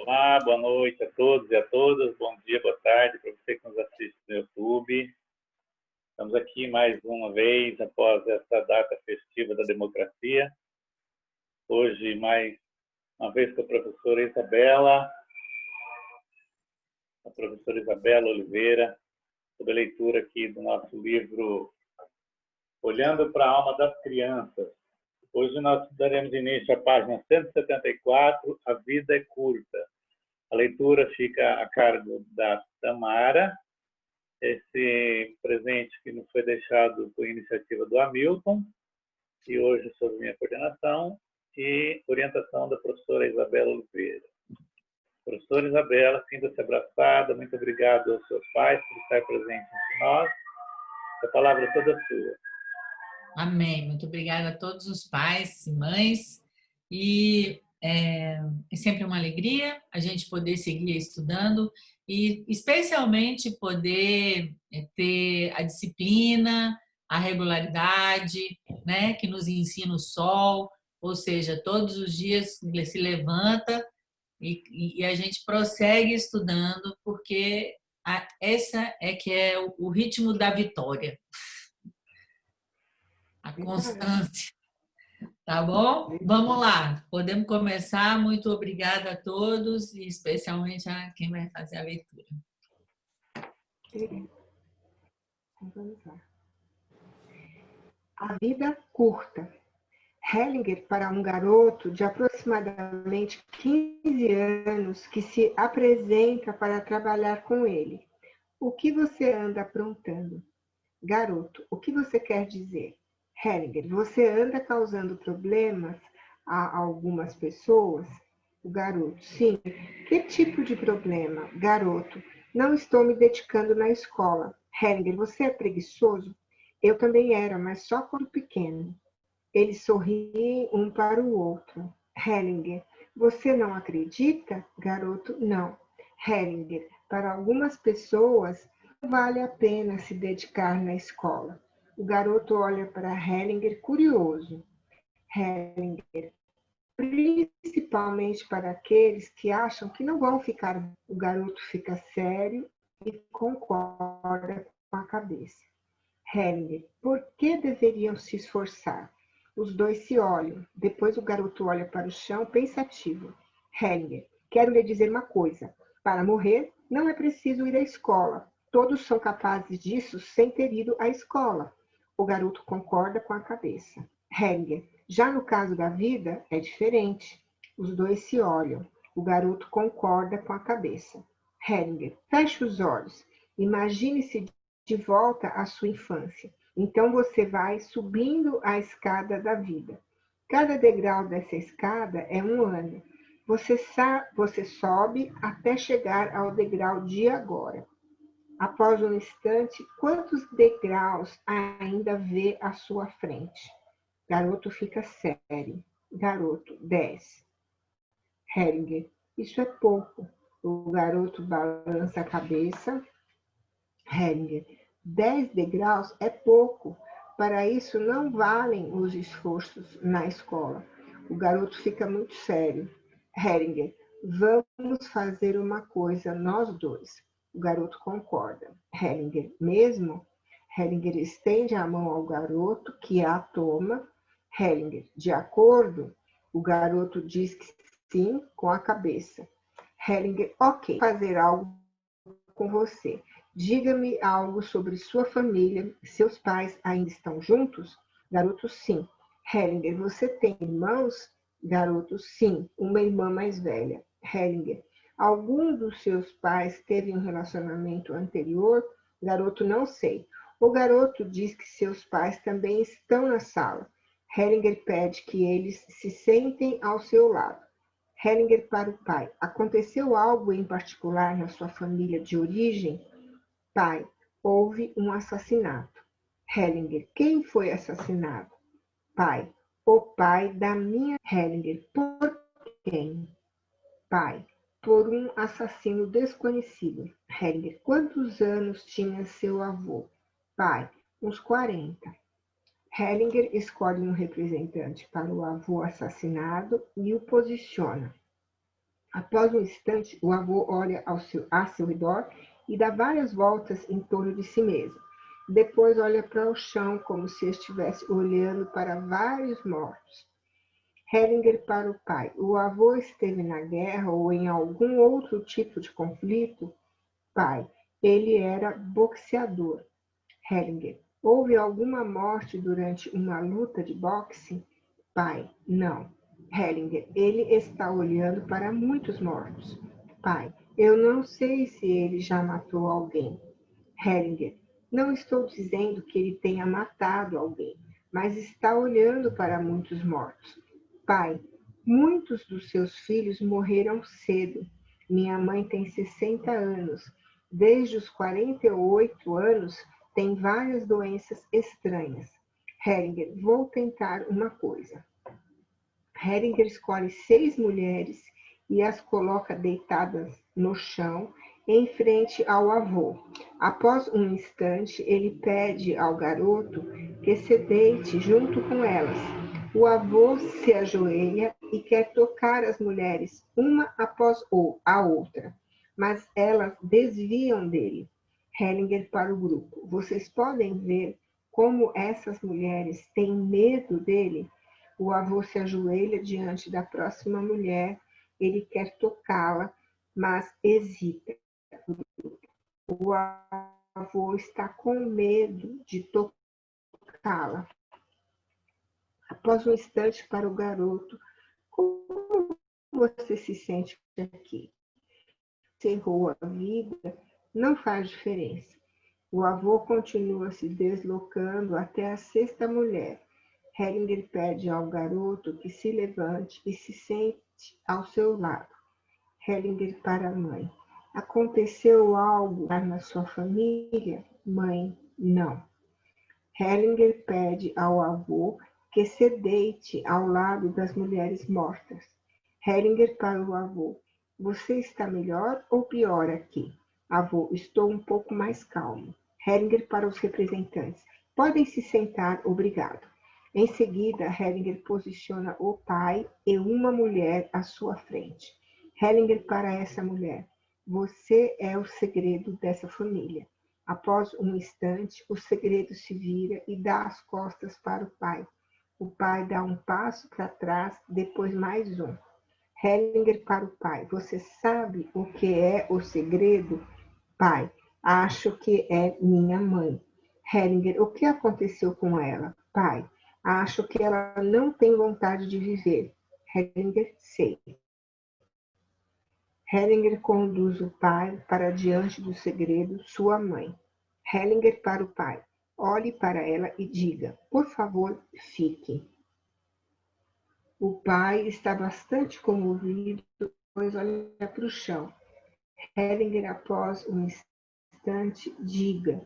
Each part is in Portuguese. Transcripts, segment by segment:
Olá, boa noite a todos e a todas. Bom dia, boa tarde para você que nos assiste no YouTube. Estamos aqui mais uma vez após essa data festiva da democracia. Hoje, mais uma vez com a professora Isabela Oliveira, sobre a leitura aqui do nosso livro Olhando para a Alma das Crianças. Hoje nós daremos início à página 174, A Vida é Curta. A leitura fica a cargo da Tamara. Esse presente que nos foi deixado por iniciativa do Hamilton, e hoje sob minha coordenação e orientação da professora Isabela Oliveira. Professora Isabela, sinta-se abraçada. Muito obrigado aos seus pais por estar presentes entre nós. A palavra é toda sua. Amém. Muito obrigada a todos os pais e mães. E é sempre uma alegria a gente poder seguir estudando e especialmente poder ter a disciplina, a regularidade, né, que nos ensina o sol, ou seja, todos os dias ele se levanta e a gente prossegue estudando, porque essa é que é o ritmo da vitória. A constância. Tá bom? Vamos lá. Podemos começar. Muito obrigada a todos e especialmente a quem vai fazer a leitura. Vamos lá. A vida curta. Hellinger para um garoto de aproximadamente 15 anos que se apresenta para trabalhar com ele. O que você anda aprontando? Garoto, o que você quer dizer? Hellinger, você anda causando problemas a algumas pessoas? O garoto, sim. Que tipo de problema? Garoto, não estou me dedicando na escola. Hellinger, você é preguiçoso? Eu também era, mas só quando pequeno. Eles sorriem um para o outro. Hellinger, você não acredita? Garoto, não. Hellinger, para algumas pessoas, não vale a pena se dedicar na escola. O garoto olha para Hellinger curioso. Hellinger, principalmente para aqueles que acham que não vão ficar. O garoto fica sério e concorda com a cabeça. Hellinger, por que deveriam se esforçar? Os dois se olham. Depois o garoto olha para o chão pensativo. Hellinger, quero lhe dizer uma coisa. Para morrer, não é preciso ir à escola. Todos são capazes disso sem ter ido à escola. O garoto concorda com a cabeça. Hellinger, já no caso da vida, é diferente. Os dois se olham. O garoto concorda com a cabeça. Hellinger, feche os olhos. Imagine-se de volta à sua infância. Então você vai subindo a escada da vida. Cada degrau dessa escada é um ano. Você sobe até chegar ao degrau de agora. Após um instante, quantos degraus ainda vê à sua frente? Garoto fica sério. Garoto, 10. Hellinger, isso é pouco. O garoto balança a cabeça. Hellinger, 10 degraus é pouco. Para isso não valem os esforços na escola. O garoto fica muito sério. Hellinger, vamos fazer uma coisa nós dois. O garoto concorda. Hellinger, mesmo? Hellinger estende a mão ao garoto, que a toma. Hellinger, de acordo? O garoto diz que sim, com a cabeça. Hellinger, ok, fazer algo com você. Diga-me algo sobre sua família. Seus pais ainda estão juntos? Garoto, sim. Hellinger, você tem irmãos? Garoto, sim. Uma irmã mais velha. Hellinger, algum dos seus pais teve um relacionamento anterior? Garoto, não sei. O garoto diz que seus pais também estão na sala. Hellinger pede que eles se sentem ao seu lado. Hellinger para o pai. Aconteceu algo em particular na sua família de origem? Pai, houve um assassinato. Hellinger, quem foi assassinado? Pai, o pai da minha... Hellinger, por quem? Pai, por um assassino desconhecido. Hellinger, quantos anos tinha seu avô? Pai, uns 40. Hellinger escolhe um representante para o avô assassinado e o posiciona. Após um instante, o avô olha a seu redor e dá várias voltas em torno de si mesmo. Depois olha para o chão como se estivesse olhando para vários mortos. Hellinger para o pai. O avô esteve na guerra ou em algum outro tipo de conflito? Pai. Ele era boxeador. Hellinger. Houve alguma morte durante uma luta de boxe? Pai. Não. Hellinger. Ele está olhando para muitos mortos. Pai. Eu não sei se ele já matou alguém. Hellinger. Não estou dizendo que ele tenha matado alguém, mas está olhando para muitos mortos. Pai, muitos dos seus filhos morreram cedo. Minha mãe tem 60 anos. Desde os 48 anos, tem várias doenças estranhas. Hellinger, vou tentar uma coisa. Hellinger escolhe 6 mulheres e as coloca deitadas no chão, em frente ao avô. Após um instante, ele pede ao garoto que se deite junto com elas. O avô se ajoelha e quer tocar as mulheres, uma após a outra, mas elas desviam dele. Hellinger para o grupo. Vocês podem ver como essas mulheres têm medo dele? O avô se ajoelha diante da próxima mulher. Ele quer tocá-la, mas hesita. O avô está com medo de tocá-la. Após um instante para o garoto, como você se sente aqui? Encerrou a vida, não faz diferença. O avô continua se deslocando até a 6ª mulher. Hellinger pede ao garoto que se levante e se sente ao seu lado. Hellinger para a mãe. Aconteceu algo na sua família? Mãe, não. Hellinger pede ao avô que se deite ao lado das mulheres mortas. Hellinger para o avô. Você está melhor ou pior aqui? Avô, estou um pouco mais calmo. Hellinger para os representantes. Podem se sentar, obrigado. Em seguida, Hellinger posiciona o pai e uma mulher à sua frente. Hellinger para essa mulher. Você é o segredo dessa família. Após um instante, o segredo se vira e dá as costas para o pai. O pai dá um passo para trás, depois mais um. Hellinger para o pai. Você sabe o que é o segredo? Pai, acho que é minha mãe. Hellinger, o que aconteceu com ela? Pai, acho que ela não tem vontade de viver. Hellinger, sei. Hellinger conduz o pai para diante do segredo, sua mãe. Hellinger para o pai. Olhe para ela e diga, por favor, fique. O pai está bastante comovido, pois olha para o chão. Hellinger, após um instante, diga,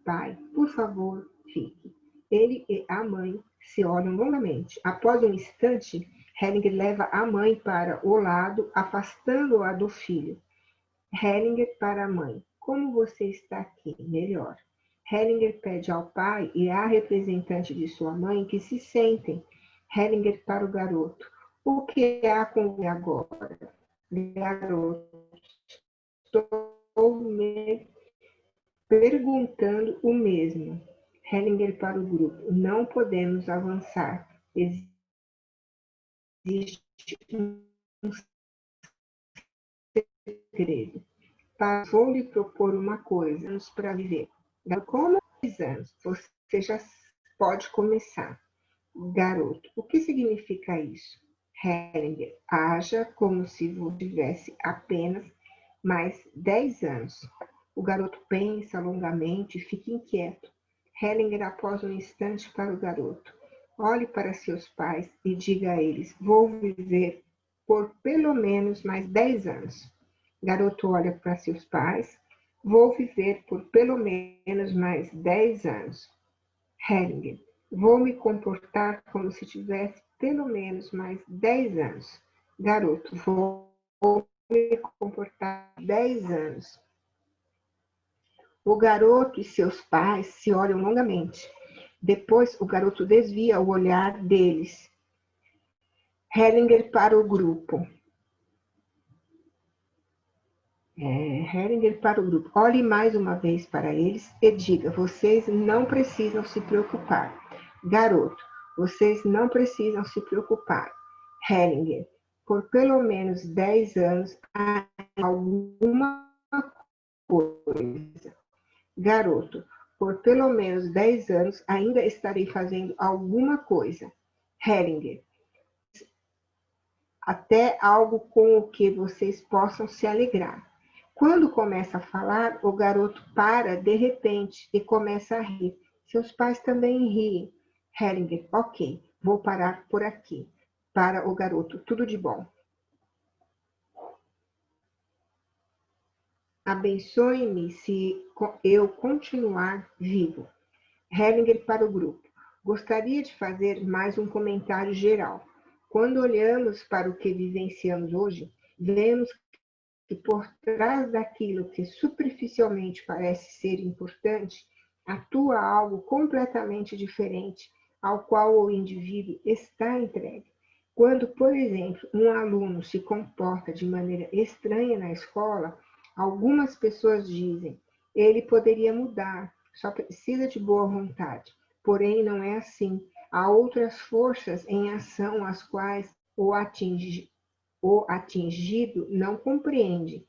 pai, por favor, fique. Ele e a mãe se olham longamente. Após um instante, Hellinger leva a mãe para o lado, afastando-a do filho. Hellinger para a mãe. Como você está aqui? Melhor. Hellinger pede ao pai e à representante de sua mãe que se sentem. Hellinger para o garoto. O que há com você agora? Garoto. Estou me perguntando o mesmo. Hellinger para o grupo. Não podemos avançar. Existe um segredo. Vou lhe propor uma coisa. Anos para viver. Como 2 anos? Você já pode começar. Garoto. O que significa isso? Hellinger. Haja como se você tivesse apenas mais 10 anos. O garoto pensa longamente e fica inquieto. Hellinger, após um instante, para o garoto. Olhe para seus pais e diga a eles, vou viver por pelo menos mais 10 anos. Garoto olha para seus pais, vou viver por pelo menos mais 10 anos. Hellinger, vou me comportar como se tivesse pelo menos mais 10 anos. Garoto, vou me comportar 10 anos. O garoto e seus pais se olham longamente. Depois, o garoto desvia o olhar deles. Hellinger para o grupo. Heringer para o grupo. Olhe mais uma vez para eles e diga: vocês não precisam se preocupar. Garoto, vocês não precisam se preocupar. Heringer, por pelo menos 10 anos, há alguma coisa. Garoto, por pelo menos 10 anos, ainda estarei fazendo alguma coisa. Heringer, até algo com o que vocês possam se alegrar. Quando começa a falar, o garoto para de repente e começa a rir. Seus pais também riem. Heringer, ok, vou parar por aqui. Para o garoto, tudo de bom. Abençoe-me se eu continuar vivo. Heringer para o grupo. Gostaria de fazer mais um comentário geral. Quando olhamos para o que vivenciamos hoje, vemos que por trás daquilo que superficialmente parece ser importante, atua algo completamente diferente ao qual o indivíduo está entregue. Quando, por exemplo, um aluno se comporta de maneira estranha na escola, algumas pessoas dizem: ele poderia mudar, só precisa de boa vontade. Porém, não é assim. Há outras forças em ação as quais o atingido não compreende.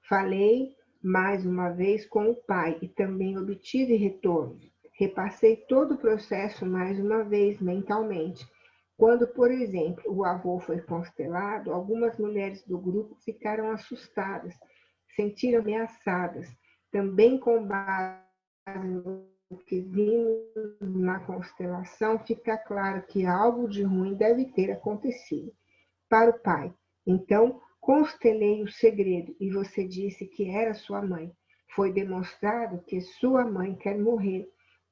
Falei mais uma vez com o pai e também obtive retornos. Repassei todo o processo mais uma vez mentalmente. Quando, por exemplo, o avô foi constelado, algumas mulheres do grupo ficaram assustadas, sentiram ameaçadas. Também com base no que vimos na constelação, fica claro que algo de ruim deve ter acontecido. Para o pai, então constelei o segredo e você disse que era sua mãe. Foi demonstrado que sua mãe quer morrer.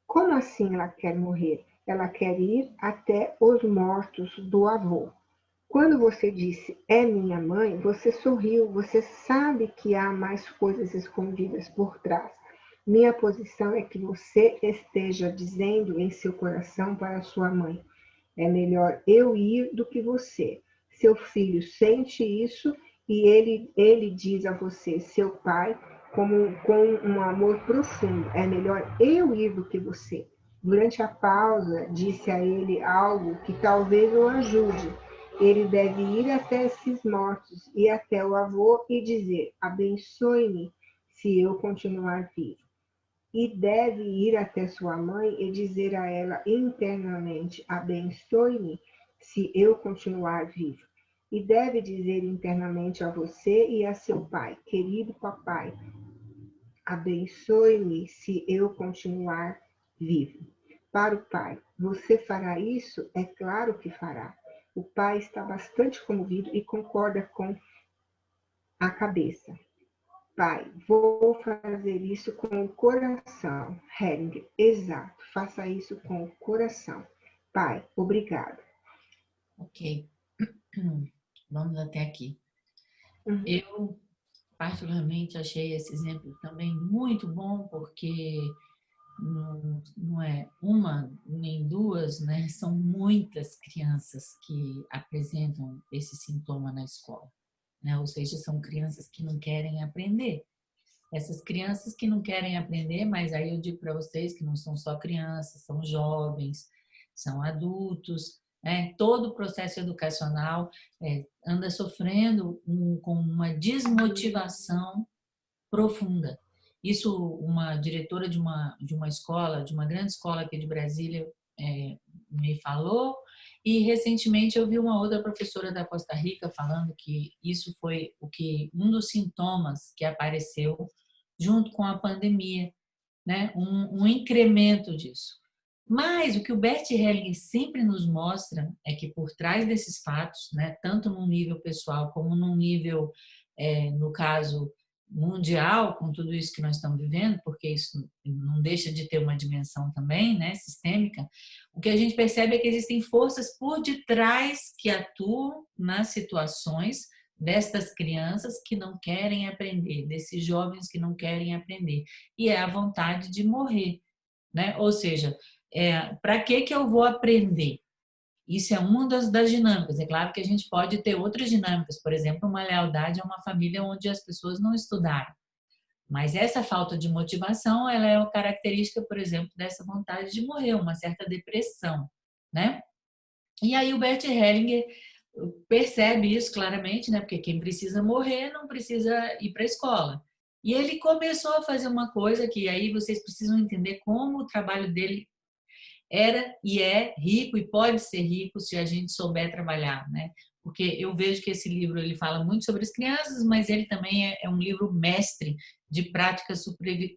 Como assim ela quer morrer? Ela quer ir até os mortos do avô. Quando você disse é minha mãe, você sorriu, você sabe que há mais coisas escondidas por trás. Minha posição é que você esteja dizendo em seu coração para sua mãe: é melhor eu ir do que você. Seu filho sente isso e ele diz a você, seu pai, com um amor profundo: é melhor eu ir do que você. Durante a pausa, disse a ele algo que talvez o ajude. Ele deve ir até esses mortos e até o avô e dizer: abençoe-me se eu continuar vivo. E deve ir até sua mãe e dizer a ela internamente: abençoe-me se eu continuar vivo. E deve dizer internamente a você e a seu pai: querido papai, abençoe-me se eu continuar vivo. Para o pai, você fará isso? É claro que fará. O pai está bastante comovido e concorda com a cabeça. Pai, vou fazer isso com o coração. Heringer, exato, faça isso com o coração. Pai, obrigado. Ok, vamos até aqui. Uhum. Eu, particularmente, achei esse exemplo também muito bom, porque não é uma nem duas, né? São muitas crianças que apresentam esse sintoma na escola, né? Ou seja, são crianças que não querem aprender. Essas crianças que não querem aprender, mas aí eu digo para vocês que não são só crianças, são jovens, são adultos, né? Todo o processo educacional anda sofrendo com uma desmotivação profunda. Isso uma diretora de uma escola, de uma grande escola aqui de Brasília, me falou, e recentemente eu vi uma outra professora da Costa Rica falando que isso foi um dos sintomas que apareceu junto com a pandemia, né? Um incremento disso. Mas o que o Bert Hellinger sempre nos mostra é que por trás desses fatos, né, tanto no nível pessoal como no nível, no caso, mundial, com tudo isso que nós estamos vivendo, porque isso não deixa de ter uma dimensão também, né, sistêmica, o que a gente percebe é que existem forças por detrás que atuam nas situações destas crianças que não querem aprender, desses jovens que não querem aprender, e é a vontade de morrer, né? Ou seja, para que eu vou aprender? Isso é uma das dinâmicas. É claro que a gente pode ter outras dinâmicas, por exemplo, uma lealdade a uma família onde as pessoas não estudaram. Mas essa falta de motivação, ela é uma característica, por exemplo, dessa vontade de morrer, uma certa depressão, né? E aí o Bert Hellinger percebe isso claramente, né? Porque quem precisa morrer não precisa ir para a escola. E ele começou a fazer uma coisa que aí vocês precisam entender como o trabalho dele era e é rico e pode ser rico se a gente souber trabalhar, né? Porque eu vejo que esse livro ele fala muito sobre as crianças, mas ele também é um livro mestre de prática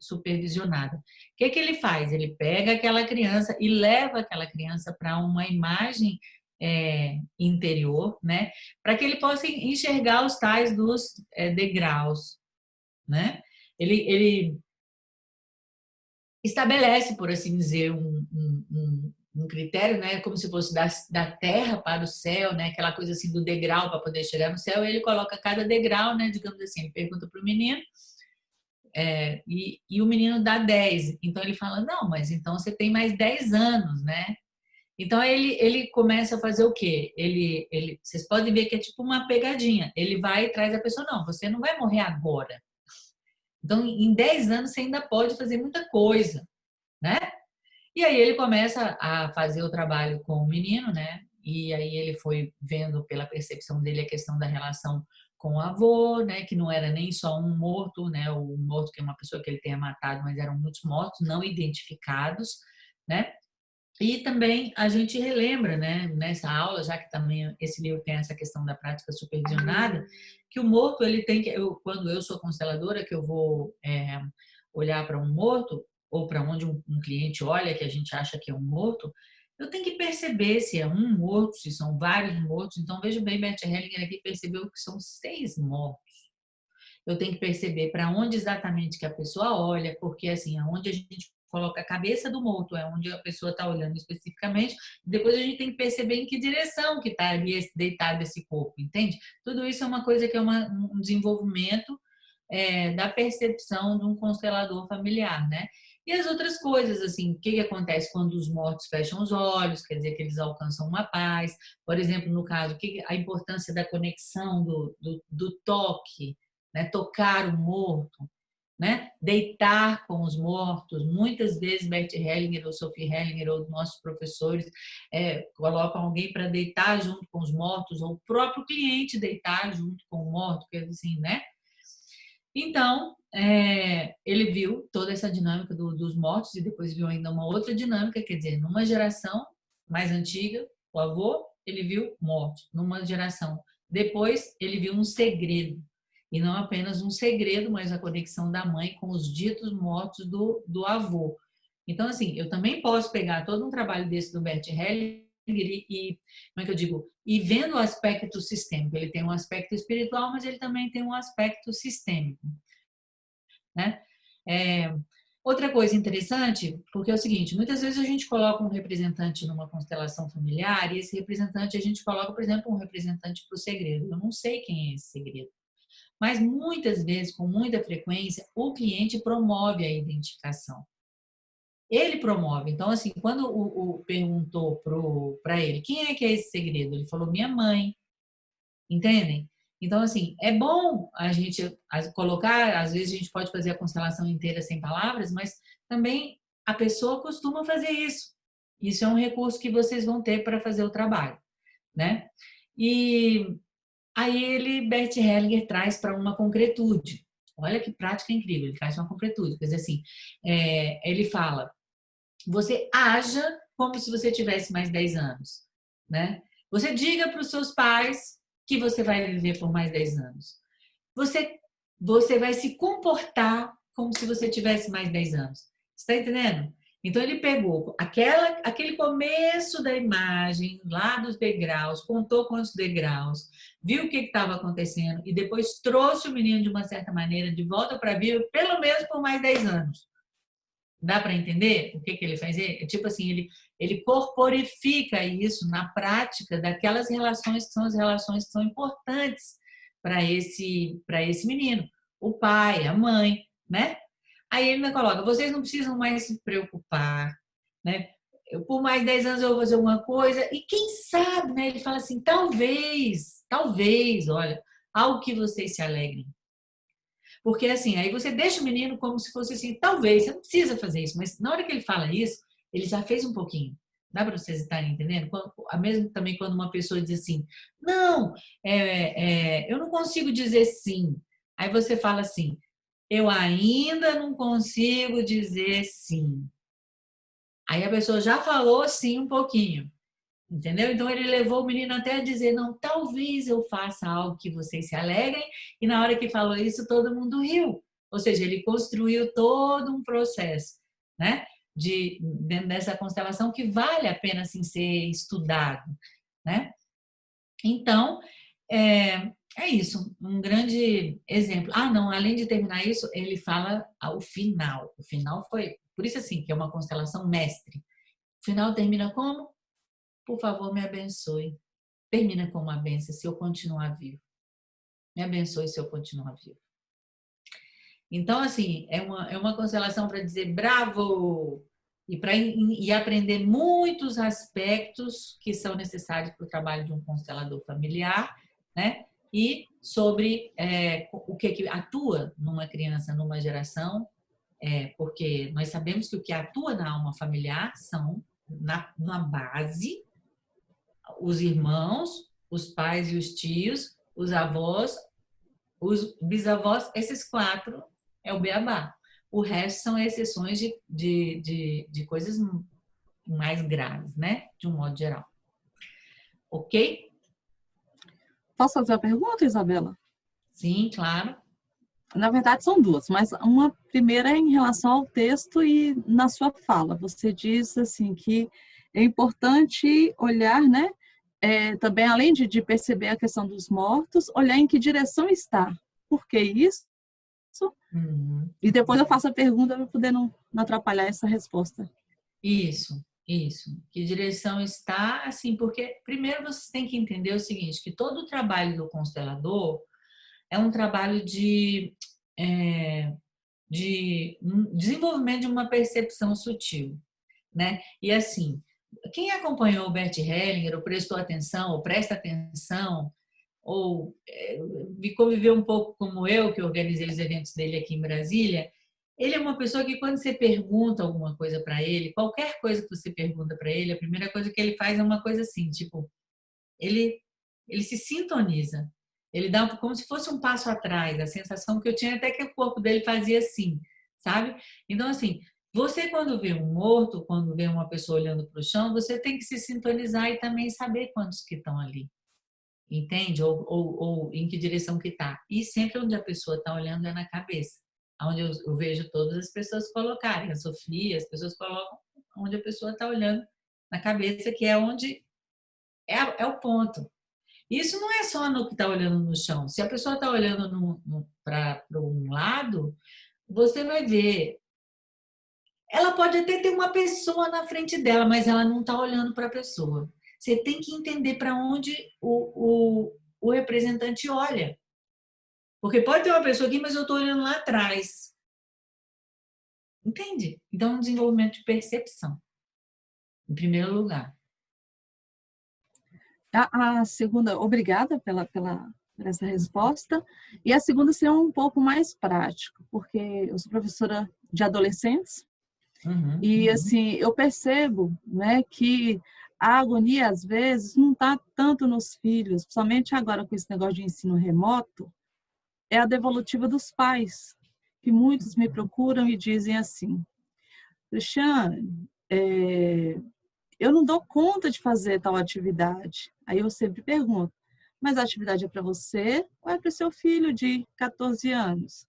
supervisionada. O que que ele faz? Ele pega aquela criança e leva aquela criança para uma imagem interior, né? Para que ele possa enxergar os tais dos degraus, né? Ele estabelece, por assim dizer, um critério, né, como se fosse da terra para o céu, né, aquela coisa assim do degrau para poder chegar no céu, e ele coloca cada degrau, né, digamos assim, ele pergunta para o menino, e o menino dá 10. Então ele fala, não, mas então você tem mais 10 anos, né? Então ele começa a fazer o quê? Vocês podem ver que é tipo uma pegadinha. Ele vai e traz a pessoa, não, você não vai morrer agora. Então, em 10 anos você ainda pode fazer muita coisa, né? E aí ele começa a fazer o trabalho com o menino, né? E aí ele foi vendo pela percepção dele a questão da relação com o avô, né? Que não era nem só um morto, né? O morto que é uma pessoa que ele tenha matado, mas eram muitos mortos não identificados, né? E também a gente relembra, né, nessa aula, já que também esse livro tem essa questão da prática supervisionada, que o morto, ele tem que, quando eu sou consteladora, que eu vou olhar para um morto, ou para onde um cliente olha, que a gente acha que é um morto, eu tenho que perceber se é um morto, se são vários mortos. Então, veja bem, Bert Hellinger aqui percebeu que são 6 mortos. Eu tenho que perceber para onde exatamente que a pessoa olha, porque assim, aonde a gente coloca a cabeça do morto é onde a pessoa está olhando especificamente. Depois a gente tem que perceber em que direção que está ali deitado esse corpo, entende? Tudo isso é uma coisa que é um desenvolvimento da percepção de um constelador familiar, né? E as outras coisas, assim, o que acontece quando os mortos fecham os olhos, quer dizer que eles alcançam uma paz. Por exemplo, no caso, a importância da conexão do toque, né? Tocar o morto, né? Deitar com os mortos. Muitas vezes Bert Hellinger ou Sophie Hellinger ou nossos professores colocam alguém para deitar junto com os mortos, ou o próprio cliente deitar junto com o morto, quer dizer assim, né? Então, ele viu toda essa dinâmica dos mortos e depois viu ainda uma outra dinâmica, quer dizer, numa geração mais antiga, o avô, ele viu mortos. Numa geração depois, ele viu um segredo. E não apenas um segredo, mas a conexão da mãe com os ditos mortos do avô. Então, assim, eu também posso pegar todo um trabalho desse do Bert Hellinger e, como é que eu digo, e vendo o aspecto sistêmico. Ele tem um aspecto espiritual, mas ele também tem um aspecto sistêmico, né? Outra coisa interessante, porque é o seguinte, muitas vezes a gente coloca um representante numa constelação familiar e esse representante a gente coloca, por exemplo, um representante para o segredo. Eu não sei quem é esse segredo. Mas muitas vezes, com muita frequência, o cliente promove a identificação. Ele promove. Então, assim, quando o perguntou para ele, quem é que é esse segredo? Ele falou, minha mãe. Entendem? Então, assim, é bom a gente colocar, às vezes a gente pode fazer a constelação inteira sem palavras, mas também a pessoa costuma fazer isso. Isso é um recurso que vocês vão ter para fazer o trabalho, né? E aí Bert Hellinger traz para uma concretude. Olha que prática incrível, ele traz uma concretude. Quer dizer assim, ele fala, você haja como se você tivesse mais 10 anos, né? Você diga para os seus pais que você vai viver por mais 10 anos. Você vai se comportar como se você tivesse mais 10 anos. Está entendendo? Então ele pegou aquele começo da imagem, lá dos degraus, contou quantos degraus, viu o que estava acontecendo e depois trouxe o menino de uma certa maneira de volta para a vida, pelo menos por mais 10 anos. Dá para entender o que ele faz? Tipo assim, ele corporifica isso na prática daquelas relações que são as relações que são importantes para esse menino. O pai, a mãe, né? Aí ele me coloca, vocês não precisam mais se preocupar, né? por mais 10 anos eu vou fazer alguma coisa, e quem sabe, né? Ele fala assim, talvez, olha, algo que vocês se alegrem. Porque assim, aí você deixa o menino como se fosse assim, talvez, você não precisa fazer isso, mas na hora que ele fala isso, ele já fez um pouquinho. Dá para vocês estarem entendendo? Mesmo também quando uma pessoa diz assim, não, eu não consigo dizer sim. Aí você fala assim, eu ainda não consigo dizer sim. Aí a pessoa já falou sim um pouquinho. Entendeu? Então ele levou o menino até a dizer, não, talvez eu faça algo que vocês se alegrem, e na hora que falou isso, todo mundo riu. Ou seja, ele construiu todo um processo, né? Dentro dessa constelação que vale a pena assim, ser estudado, né? Então, é isso, um grande exemplo. Ah, não, além de terminar isso, ele fala ao final. O final foi, por isso assim, que é uma constelação mestre. O final termina como? Por favor, me abençoe. Termina com uma bênção se eu continuar vivo. Me abençoe se eu continuar vivo. Então, assim, é uma constelação para dizer bravo e aprender muitos aspectos que são necessários para o trabalho de um constelador familiar, né? E sobre o que atua numa criança, numa geração, porque nós sabemos que o que atua na alma familiar são, na base, os irmãos, os pais e os tios, os avós, os bisavós, esses 4 é o beabá. O resto são exceções de coisas mais graves, né? De um modo geral. Ok? Posso fazer uma pergunta, Isabela? Sim, claro. Na verdade, são 2, mas uma primeira é em relação ao texto e na sua fala. Você diz assim que é importante olhar, né? Também, além de perceber a questão dos mortos, olhar em que direção está. Por que isso? Uhum. E depois eu faço a pergunta para poder não atrapalhar essa resposta. Isso. Que direção está, assim, porque primeiro vocês têm que entender o seguinte, que todo o trabalho do constelador é um trabalho de desenvolvimento de uma percepção sutil, né? E assim, quem acompanhou o Bert Hellinger, ou prestou atenção, ou presta atenção, ou conviveu um pouco como eu, que organizei os eventos dele aqui em Brasília, ele é uma pessoa que quando você pergunta alguma coisa para ele, qualquer coisa que você pergunta para ele, a primeira coisa que ele faz é uma coisa assim, tipo, ele se sintoniza. Ele dá como se fosse um passo atrás, a sensação que eu tinha até que o corpo dele fazia assim, sabe? Então, assim, você quando vê um morto, quando vê uma pessoa olhando para o chão, você tem que se sintonizar e também saber quantos que estão ali. Entende? Ou em que direção que está. E sempre onde a pessoa está olhando é na cabeça. Onde eu vejo todas as pessoas colocarem. A Sofia, as pessoas colocam onde a pessoa está olhando na cabeça, que é onde é o ponto. Isso não é só no que está olhando no chão. Se a pessoa está olhando para um lado, você vai ver. Ela pode até ter uma pessoa na frente dela, mas ela não está olhando para a pessoa. Você tem que entender para onde o representante olha. Porque pode ter uma pessoa aqui, mas eu estou olhando lá atrás. Entende? Então, é um desenvolvimento de percepção, em primeiro lugar. A segunda, obrigada por essa resposta. E a segunda seria um pouco mais prático, porque eu sou professora de adolescentes. E assim, eu percebo, né, que a agonia às vezes não está tanto nos filhos, principalmente agora com esse negócio de ensino remoto, é a devolutiva dos pais, que muitos me procuram e dizem assim, Cristiane, eu não dou conta de fazer tal atividade. Aí eu sempre pergunto, mas a atividade é para você ou é para o seu filho de 14 anos?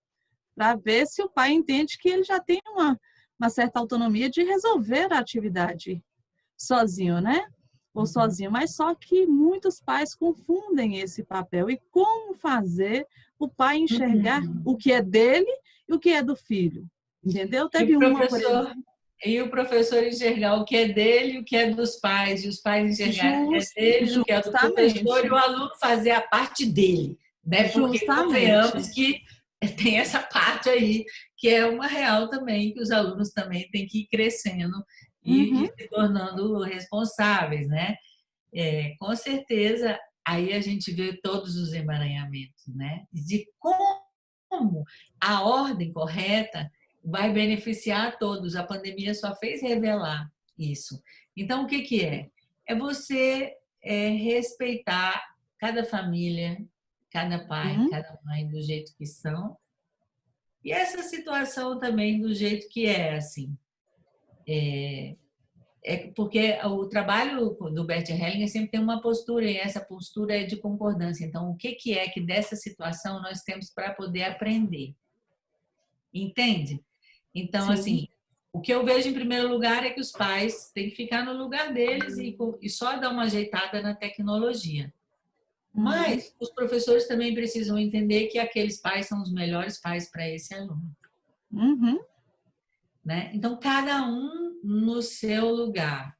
Para ver se o pai entende que ele já tem uma certa autonomia de resolver a atividade sozinho, né? Ou sozinho. Mas só que muitos pais confundem esse papel. E como fazer o pai enxergar o que é dele e o que é do filho? Entendeu? Teve uma, por exemplo. E o professor enxergar o que é dele e o que é dos pais, e os pais enxergarem o que é dele, o que é do professor, e o aluno fazer a parte dele, né? Porque convenhamos que tem essa parte aí, que é uma real também, que os alunos também têm que ir crescendo e se tornando responsáveis, né? Com certeza, aí a gente vê todos os emaranhamentos, né? De como a ordem correta vai beneficiar a todos. A pandemia só fez revelar isso. Então, o que que é? É você respeitar cada família, cada pai, cada mãe do jeito que são. E essa situação também do jeito que é, assim. Porque o trabalho do Bert Hellinger sempre tem uma postura, e essa postura é de concordância. Então, o que que é que dessa situação nós temos para poder aprender? Entende? Então, Sim. assim, o que eu vejo em primeiro lugar é que os pais têm que ficar no lugar deles e só dar uma ajeitada na tecnologia. Mas os professores também precisam entender que aqueles pais são os melhores pais para esse aluno. Né? Então, cada um no seu lugar.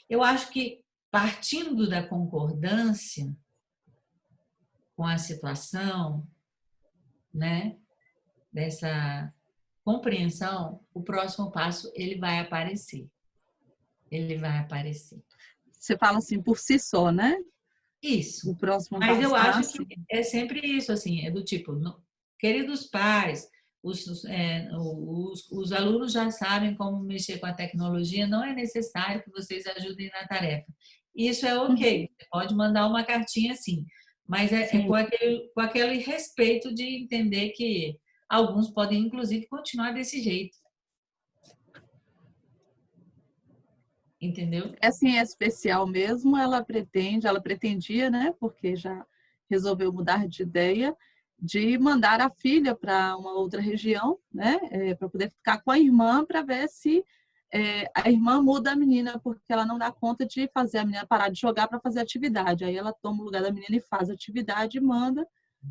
Eu acho que, partindo da concordância com a situação, né, dessa compreensão, o próximo passo ele vai aparecer. Ele vai aparecer. Você fala assim, por si só, né? Isso. O próximo Mas eu passo acho que é sempre isso, assim, é do tipo, queridos pais, os alunos já sabem como mexer com a tecnologia, não é necessário que vocês ajudem na tarefa. Isso é ok, você pode mandar uma cartinha assim, mas com aquele respeito de entender que alguns podem, inclusive, continuar desse jeito. Entendeu? Essa em especial mesmo, ela pretendia, né, porque já resolveu mudar de ideia, de mandar a filha para uma outra região, né, para poder ficar com a irmã, para ver se a irmã muda a menina, porque ela não dá conta de fazer a menina parar de jogar para fazer atividade. Aí ela toma o lugar da menina e faz atividade e manda,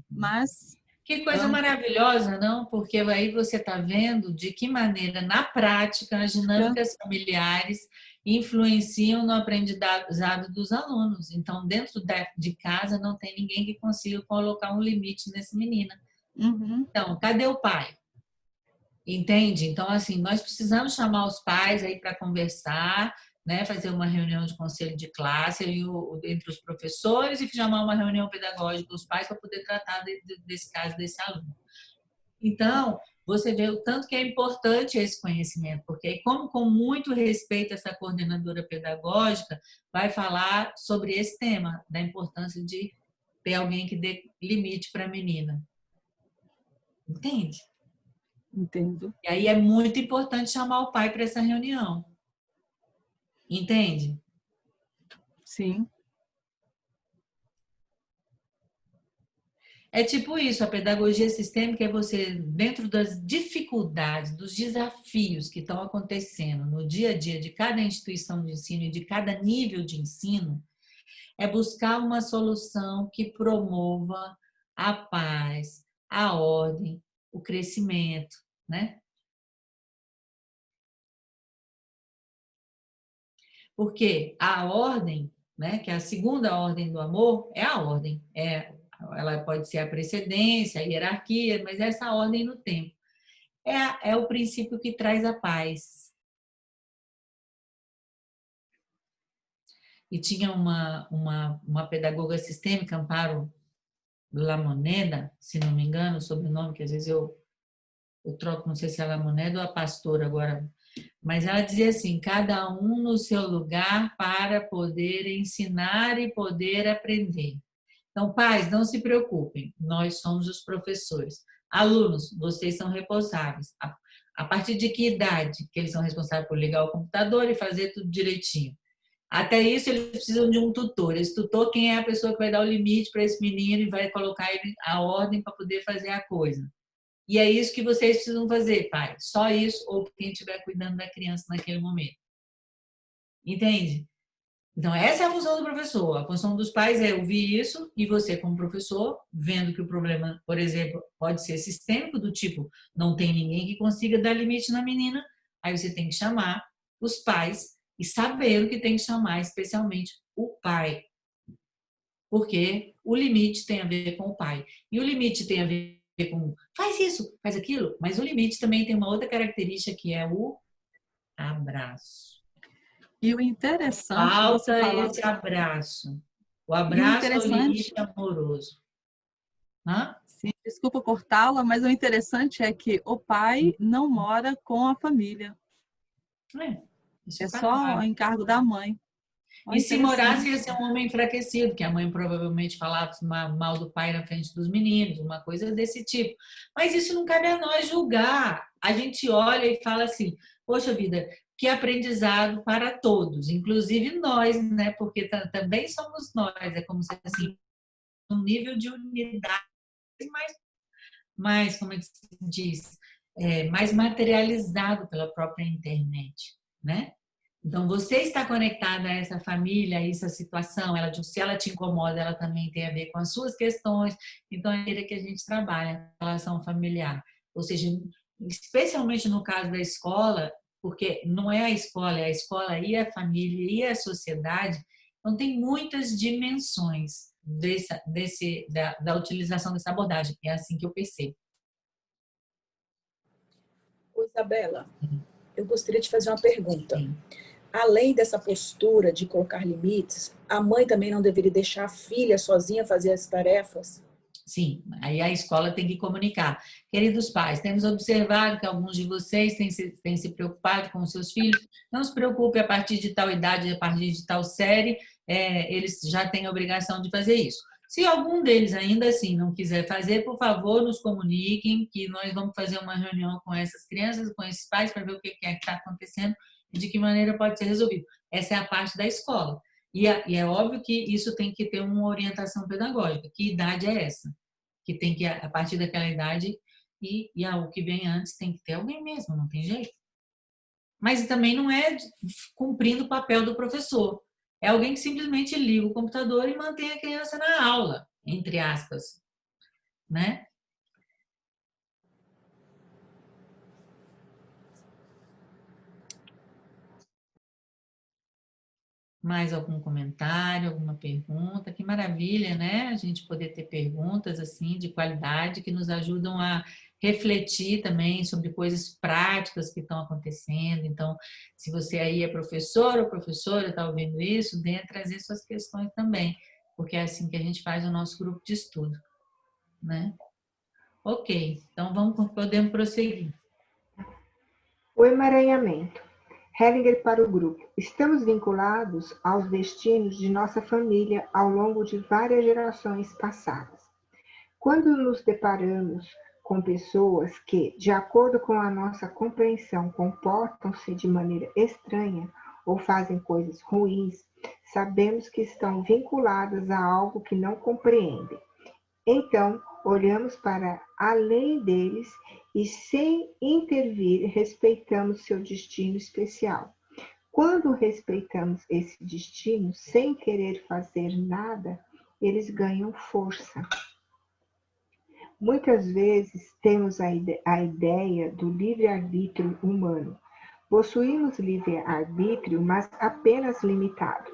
mas... Que coisa maravilhosa, não? Porque aí você está vendo de que maneira, na prática, as dinâmicas familiares influenciam no aprendizado dos alunos. Então, dentro de casa, não tem ninguém que consiga colocar um limite nessa menina. Então, cadê o pai? Entende? Então, assim, nós precisamos chamar os pais aí para conversar, né? Fazer uma reunião de conselho de classe entre os professores e chamar uma reunião pedagógica dos pais para poder tratar desse caso desse aluno. Então, você vê o tanto que é importante esse conhecimento, porque aí, como com muito respeito essa coordenadora pedagógica vai falar sobre esse tema, da importância de ter alguém que dê limite para a menina. Entende? Entendo. E aí é muito importante chamar o pai para essa reunião. Entende? Sim. É tipo isso, a pedagogia sistêmica é você, dentro das dificuldades, dos desafios que estão acontecendo no dia a dia de cada instituição de ensino e de cada nível de ensino, é buscar uma solução que promova a paz, a ordem, o crescimento, né? Porque a ordem, né, que é a segunda ordem do amor, é a ordem. Ela pode ser a precedência, a hierarquia, mas essa ordem no tempo. É o princípio que traz a paz. E tinha uma pedagoga sistêmica, Amparo Lamoneda, se não me engano, o sobrenome, que às vezes eu troco, não sei se é Lamoneda ou a pastora agora, mas ela dizia assim, cada um no seu lugar para poder ensinar e poder aprender. Então, pais, não se preocupem, nós somos os professores. Alunos, vocês são responsáveis. A partir de que idade que eles são responsáveis por ligar o computador e fazer tudo direitinho? Até isso, eles precisam de um tutor. Esse tutor, quem é a pessoa que vai dar o limite para esse menino e vai colocar ele a ordem para poder fazer a coisa. E é isso que vocês precisam fazer, pai. Só isso, ou quem estiver cuidando da criança naquele momento. Entende? Então, essa é a função do professor. A função dos pais é ouvir isso e você, como professor, vendo que o problema, por exemplo, pode ser sistêmico, do tipo, não tem ninguém que consiga dar limite na menina, aí você tem que chamar os pais e saber o que tem que chamar, especialmente o pai. Porque o limite tem a ver com o pai. E o limite tem a ver com faz isso, faz aquilo, mas o limite também tem uma outra característica que é o abraço. E o interessante de você Falta falar... esse abraço. O E o abraço ao interessante... limite amoroso. Hã? Sim, desculpa cortá-la, mas o interessante é que o pai não mora com a família. Isso É está só o claro. encargo da mãe. E se morasse, ia Interessante. ser um homem enfraquecido, que a mãe provavelmente falava mal do pai na frente dos meninos, uma coisa desse tipo. Mas isso não cabe a nós julgar. A gente olha e fala assim, poxa vida, que aprendizado para todos, inclusive nós, né? Porque também somos nós, é como se assim, um nível de unidade mais como é que se diz, mais materializado pela própria internet, né? Então, você está conectada a essa família, a essa situação, se ela te incomoda, ela também tem a ver com as suas questões. Então, é maneira que a gente trabalha a relação familiar. Ou seja, especialmente no caso da escola, porque não é a escola e a família e a sociedade. Então, tem muitas dimensões da utilização dessa abordagem. É assim que eu percebo. Ô, Isabela, eu gostaria de fazer uma pergunta. Sim. Além dessa postura de colocar limites, a mãe também não deveria deixar a filha sozinha fazer as tarefas? Sim, aí a escola tem que comunicar. Queridos pais, temos observado que alguns de vocês têm se preocupado com os seus filhos. Não se preocupe, a partir de tal idade, a partir de tal série, eles já têm a obrigação de fazer isso. Se algum deles ainda assim não quiser fazer, por favor, nos comuniquem que nós vamos fazer uma reunião com essas crianças, com esses pais, para ver o que é que está acontecendo e de que maneira pode ser resolvido. Essa é a parte da escola. E é óbvio que isso tem que ter uma orientação pedagógica. Que idade é essa? Que tem que, a partir daquela idade, o que vem antes tem que ter alguém mesmo, não tem jeito. Mas também não é cumprindo o papel do professor. É alguém que simplesmente liga o computador e mantém a criança na aula, entre aspas, né? Mais algum comentário, alguma pergunta? Que maravilha, né? A gente poder ter perguntas assim de qualidade que nos ajudam a refletir também sobre coisas práticas que estão acontecendo. Então, se você aí é professor ou professora, está ouvindo isso, venha trazer suas questões também, porque é assim que a gente faz o nosso grupo de estudo, né? Ok, então podemos prosseguir. O emaranhamento. Hellinger para o grupo. Estamos vinculados aos destinos de nossa família ao longo de várias gerações passadas. Quando nos deparamos com pessoas que, de acordo com a nossa compreensão, comportam-se de maneira estranha ou fazem coisas ruins, sabemos que estão vinculadas a algo que não compreendem. Então, olhamos para além deles e, sem intervir, respeitamos seu destino especial. Quando respeitamos esse destino, sem querer fazer nada, eles ganham força. Muitas vezes temos a ideia do livre-arbítrio humano. Possuímos livre-arbítrio, mas apenas limitado.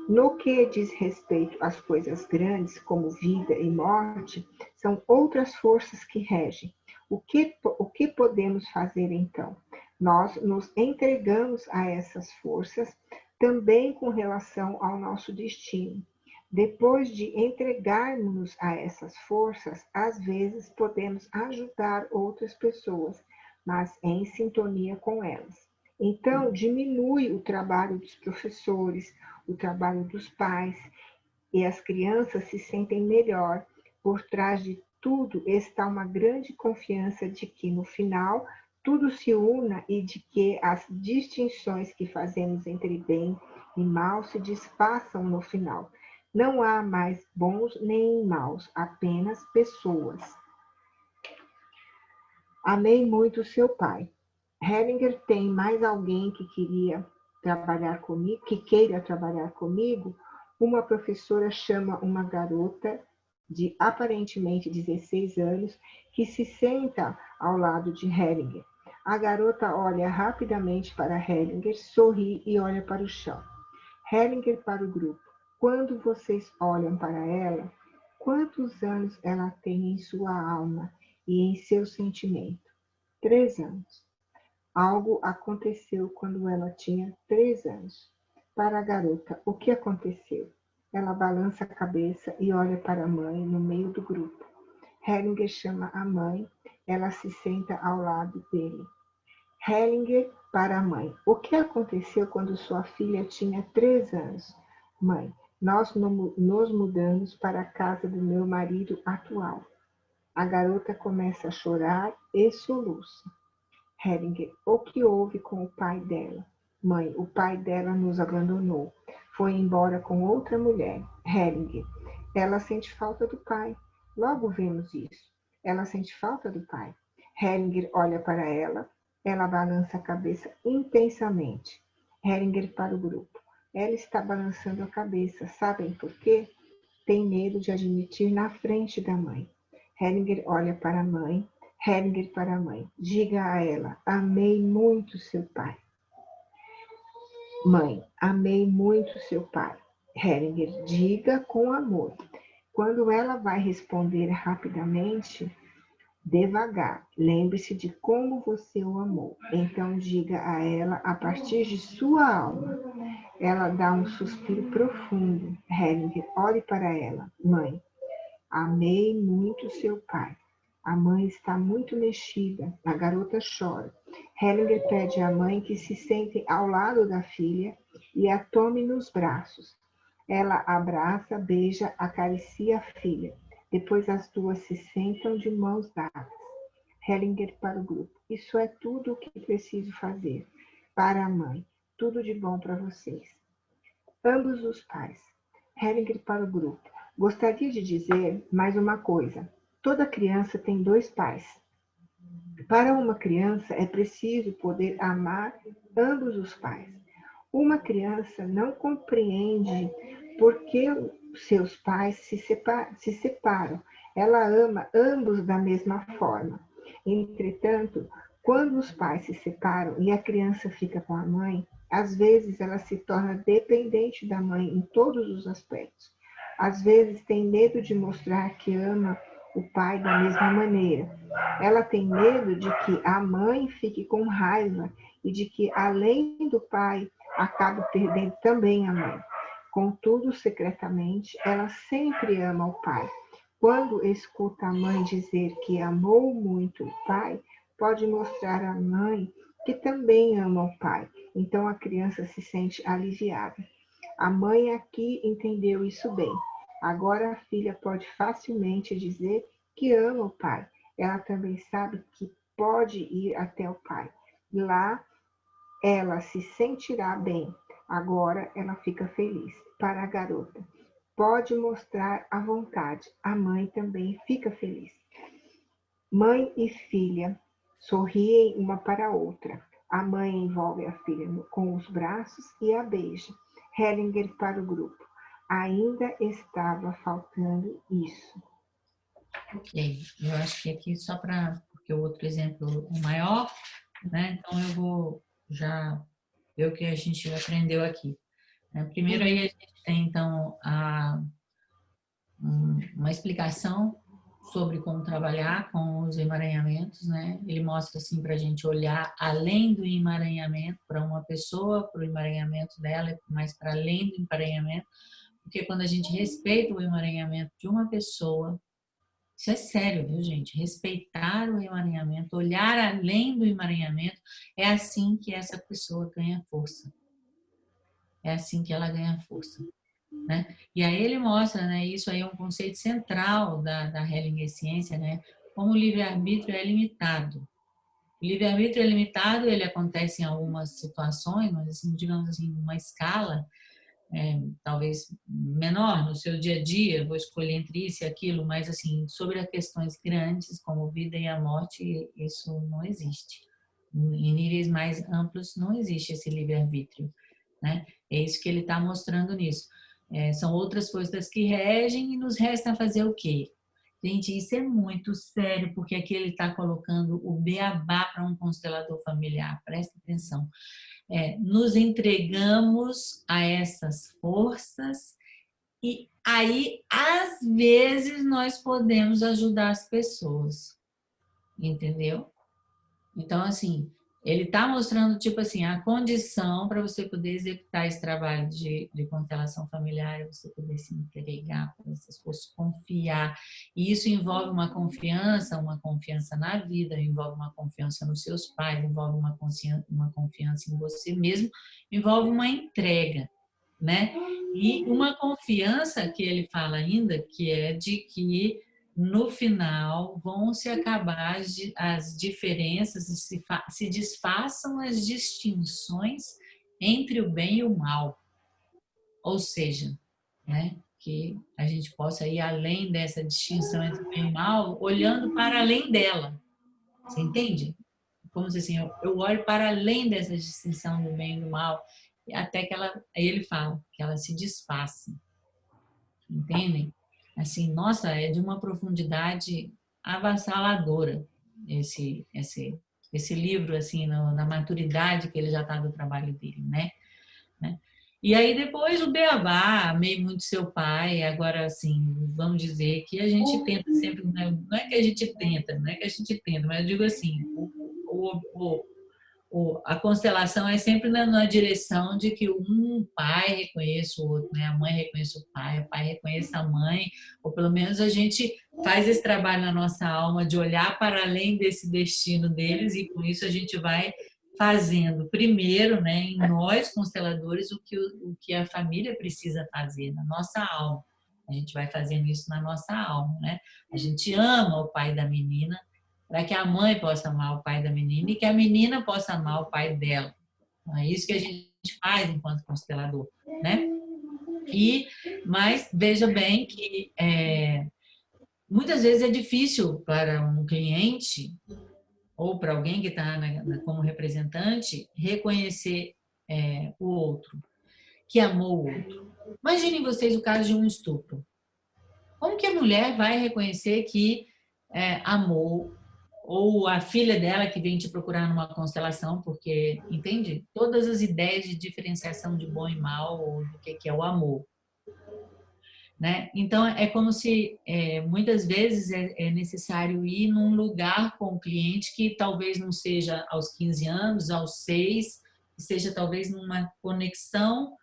No que diz respeito às coisas grandes, como vida e morte, são outras forças que regem. O que podemos fazer então? Nós nos entregamos a essas forças também com relação ao nosso destino. Depois de entregarmos a essas forças, às vezes podemos ajudar outras pessoas, mas em sintonia com elas. Então, diminui o trabalho dos professores, o trabalho dos pais, e as crianças se sentem melhor. Por trás de tudo está uma grande confiança de que, no final, tudo se una e de que as distinções que fazemos entre bem e mal se desfaçam no final. Não há mais bons nem maus, apenas pessoas. Amei muito seu pai. Hellinger tem mais alguém que queira trabalhar comigo? Uma professora chama uma garota de aparentemente 16 anos que se senta ao lado de Hellinger. A garota olha rapidamente para Hellinger, sorri e olha para o chão. Hellinger para o grupo. Quando vocês olham para ela, quantos anos ela tem em sua alma e em seu sentimento? 3 anos. Algo aconteceu quando ela tinha 3 anos. Para a garota, o que aconteceu? Ela balança a cabeça e olha para a mãe no meio do grupo. Hellinger chama a mãe, ela se senta ao lado dele. Hellinger para a mãe. O que aconteceu quando sua filha tinha 3 anos? Mãe, nós nos mudamos para a casa do meu marido atual. A garota começa a chorar e soluça. Hellinger, o que houve com o pai dela? Mãe, o pai dela nos abandonou. Foi embora com outra mulher. Hellinger, ela sente falta do pai. Logo vemos isso. Ela sente falta do pai. Hellinger olha para ela. Ela balança a cabeça intensamente. Hellinger para o grupo. Ela está balançando a cabeça. Sabem por quê? Tem medo de admitir na frente da mãe. Hellinger olha para a mãe. Hellinger para a mãe. Diga a ela, amei muito seu pai. Mãe, amei muito seu pai. Hellinger, diga com amor. Quando ela vai responder rapidamente, devagar, lembre-se de como você o amou. Então diga a ela a partir de sua alma. Ela dá um suspiro profundo. Hellinger, olhe para ela. Mãe, amei muito seu pai. A mãe está muito mexida. A garota chora. Hellinger pede à mãe que se sente ao lado da filha e a tome nos braços. Ela abraça, beija, acaricia a filha. Depois as duas se sentam de mãos dadas. Hellinger para o grupo. Isso é tudo o que preciso fazer. Para a mãe. Tudo de bom para vocês. Ambos os pais. Hellinger para o grupo. Gostaria de dizer mais uma coisa. Toda criança tem 2 pais. Para uma criança é preciso poder amar ambos os pais. Uma criança não compreende por que seus pais se separam. Ela ama ambos da mesma forma. Entretanto, quando os pais se separam e a criança fica com a mãe, às vezes ela se torna dependente da mãe em todos os aspectos. Às vezes tem medo de mostrar que ama o pai da mesma maneira. Ela tem medo de que a mãe fique com raiva e de que, além do pai, acabe perdendo também a mãe. Contudo, secretamente, ela sempre ama o pai. Quando escuta a mãe dizer que amou muito o pai, pode mostrar à mãe que também ama o pai. Então a criança se sente aliviada. A mãe aqui entendeu isso bem. Agora a filha pode facilmente dizer que ama o pai. Ela também sabe que pode ir até o pai. Lá ela se sentirá bem. Agora ela fica feliz. Para a garota, pode mostrar à vontade. A mãe também fica feliz. Mãe e filha sorriem uma para a outra. A mãe envolve a filha com os braços e a beija. Hellinger para o grupo. Ainda estava faltando isso. Ok, eu acho que aqui só para, porque o outro exemplo é maior, né? Então eu vou já ver o que a gente aprendeu aqui. Primeiro aí a gente tem então uma explicação sobre como trabalhar com os emaranhamentos, né? Ele mostra assim para a gente olhar além do emaranhamento para uma pessoa, para o emaranhamento dela, mas para além do emaranhamento, porque quando a gente respeita o emaranhamento de uma pessoa, isso é sério, viu, gente? Respeitar o emaranhamento, olhar além do emaranhamento, é assim que essa pessoa ganha força. É assim que ela ganha força. Né? E aí ele mostra, né, isso aí é um conceito central da Hellinger Ciência, né, como o livre-arbítrio é limitado. O livre-arbítrio é limitado, ele acontece em algumas situações, mas assim, digamos assim, uma escala talvez menor no seu dia a dia, vou escolher entre isso e aquilo, mas assim, sobre as questões grandes como vida e a morte, isso não existe. Em níveis mais amplos não existe esse livre-arbítrio, né? É isso que ele está mostrando nisso. São outras forças que regem e nos resta fazer o quê? Gente, isso é muito sério, porque aqui ele está colocando o beabá para um constelador familiar, presta atenção. Nos entregamos a essas forças e aí, às vezes, nós podemos ajudar as pessoas, entendeu? Então, assim, Ele está mostrando, tipo assim, a condição para você poder executar esse trabalho de constelação familiar, você poder se entregar, para você fosse confiar. E isso envolve uma confiança na vida, envolve uma confiança nos seus pais, envolve uma confiança em você mesmo, envolve uma entrega, né? E uma confiança que ele fala ainda, que é de que no final vão se acabar as diferenças e se desfaçam as distinções entre o bem e o mal. Ou seja, né, que a gente possa ir além dessa distinção entre o bem e o mal, olhando para além dela. Você entende? Como se assim, eu olho para além dessa distinção do bem e do mal, até que ela, aí ele fala, que ela se desfaça. Entendem? Assim, nossa, é de uma profundidade avassaladora esse livro, assim, na maturidade que ele já está do trabalho dele, né? E aí depois o Beabá, amei muito seu pai, agora assim, vamos dizer que a gente tenta sempre, não é que a gente tenta, não é que a gente tenta, mas eu digo assim, a constelação é sempre na direção de que um pai reconheça o outro, né? A mãe reconheça o pai reconheça a mãe, ou pelo menos a gente faz esse trabalho na nossa alma de olhar para além desse destino deles e com isso a gente vai fazendo primeiro, né, em nós consteladores o que a família precisa fazer na nossa alma. A gente vai fazendo isso na nossa alma, né? A gente ama o pai da menina para que a mãe possa amar o pai da menina e que a menina possa amar o pai dela. Então, é isso que a gente faz enquanto constelador, né? Mas veja bem que muitas vezes é difícil para um cliente ou para alguém que está como representante reconhecer o outro, que amou o outro. Imaginem vocês o caso de um estupro. Como que a mulher vai reconhecer que amou, ou a filha dela que vem te procurar numa constelação, porque, entende? Todas as ideias de diferenciação de bom e mal, ou do que é o amor. Né? Então, é como se muitas vezes é necessário ir num lugar com o cliente que talvez não seja aos 15 anos, aos 6, seja talvez numa conexão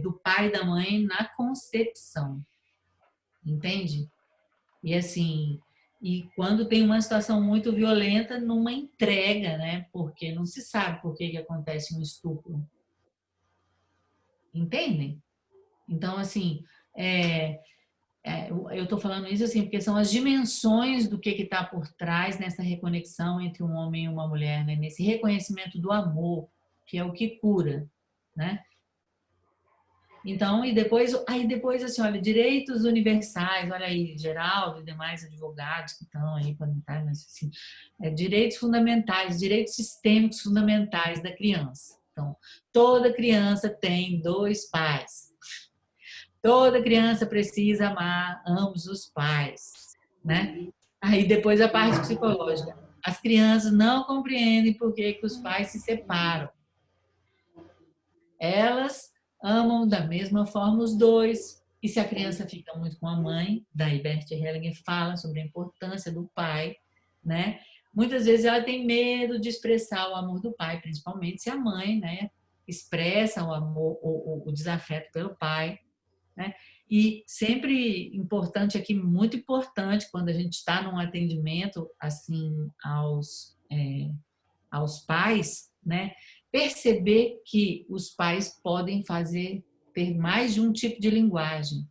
do pai e da mãe na concepção. Entende? E assim, e quando tem uma situação muito violenta, numa entrega, né? Porque não se sabe por que acontece um estupro. Entendem? Então, assim, eu estou falando isso assim, porque são as dimensões do que está por trás nessa reconexão entre um homem e uma mulher, né? Nesse reconhecimento do amor, que é o que cura, né? Então, aí depois assim, olha, direitos universais, olha aí, Geraldo e demais advogados que estão aí comentários, mas assim, direitos fundamentais, direitos sistêmicos fundamentais da criança. Então, toda criança tem 2 pais. Toda criança precisa amar ambos os pais, né? Aí depois a parte psicológica. As crianças não compreendem por que os pais se separam. Elas amam da mesma forma os 2. E se a criança fica muito com a mãe, daí Bert Hellinger fala sobre a importância do pai, né? Muitas vezes ela tem medo de expressar o amor do pai, principalmente se a mãe, né, expressa o amor, o desafeto pelo pai, né? E sempre importante aqui, muito importante, quando a gente está num atendimento assim aos pais, né? Perceber que os pais podem ter mais de um tipo de linguagem.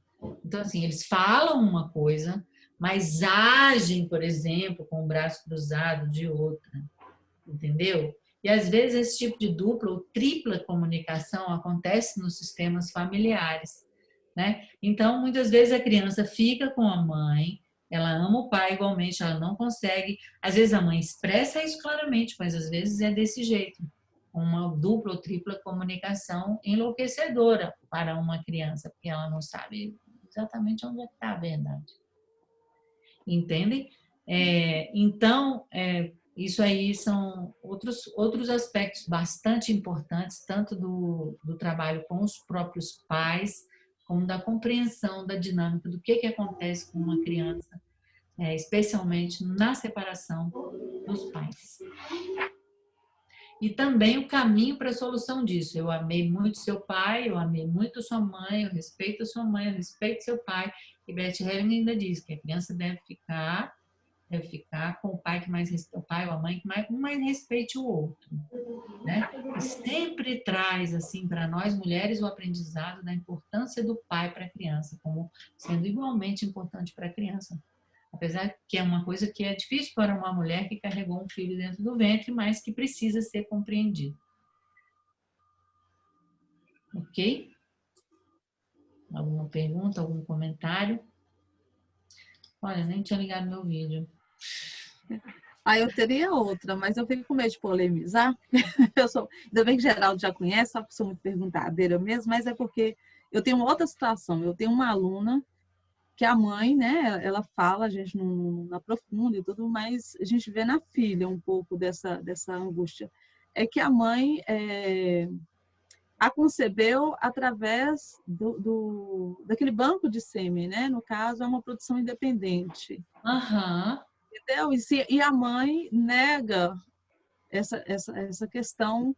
Então, assim, eles falam uma coisa, mas agem, por exemplo, com o braço cruzado de outra, entendeu? E às vezes esse tipo de dupla ou tripla comunicação acontece nos sistemas familiares, né? Então, muitas vezes a criança fica com a mãe, ela ama o pai igualmente, ela não consegue. Às vezes a mãe expressa isso claramente, mas às vezes é desse jeito. Uma dupla ou tripla comunicação enlouquecedora para uma criança, porque ela não sabe exatamente onde é que está a verdade. Entendem? Então, isso aí são outros aspectos bastante importantes, tanto do trabalho com os próprios pais, como da compreensão da dinâmica do que acontece com uma criança, especialmente na separação dos pais. e também o caminho para a solução disso. Eu amei muito seu pai, eu amei muito sua mãe, eu respeito a sua mãe, eu respeito seu pai. E Beth Helling ainda diz que a criança deve ficar com o pai que mais respeita o pai ou a mãe que mais respeite o outro, né? E sempre traz assim para nós mulheres o aprendizado da importância do pai para a criança, como sendo igualmente importante para a criança. Apesar que é uma coisa que é difícil para uma mulher que carregou um filho dentro do ventre, mas que precisa ser compreendido. Ok? Alguma pergunta, algum comentário? Olha, nem tinha ligado meu vídeo. Eu teria outra, mas eu fico com medo de polemizar. Ainda bem que Geraldo já conhece, só que sou muito perguntadeira mesmo, mas é porque eu tenho uma outra situação. Eu tenho uma aluna que a mãe, né, ela fala, a gente não aprofunda e tudo, mas a gente vê na filha um pouco dessa angústia. É que a mãe a concebeu através daquele banco de sêmen, né? No caso, é uma produção independente. Aham. Entendeu? E a mãe nega essa questão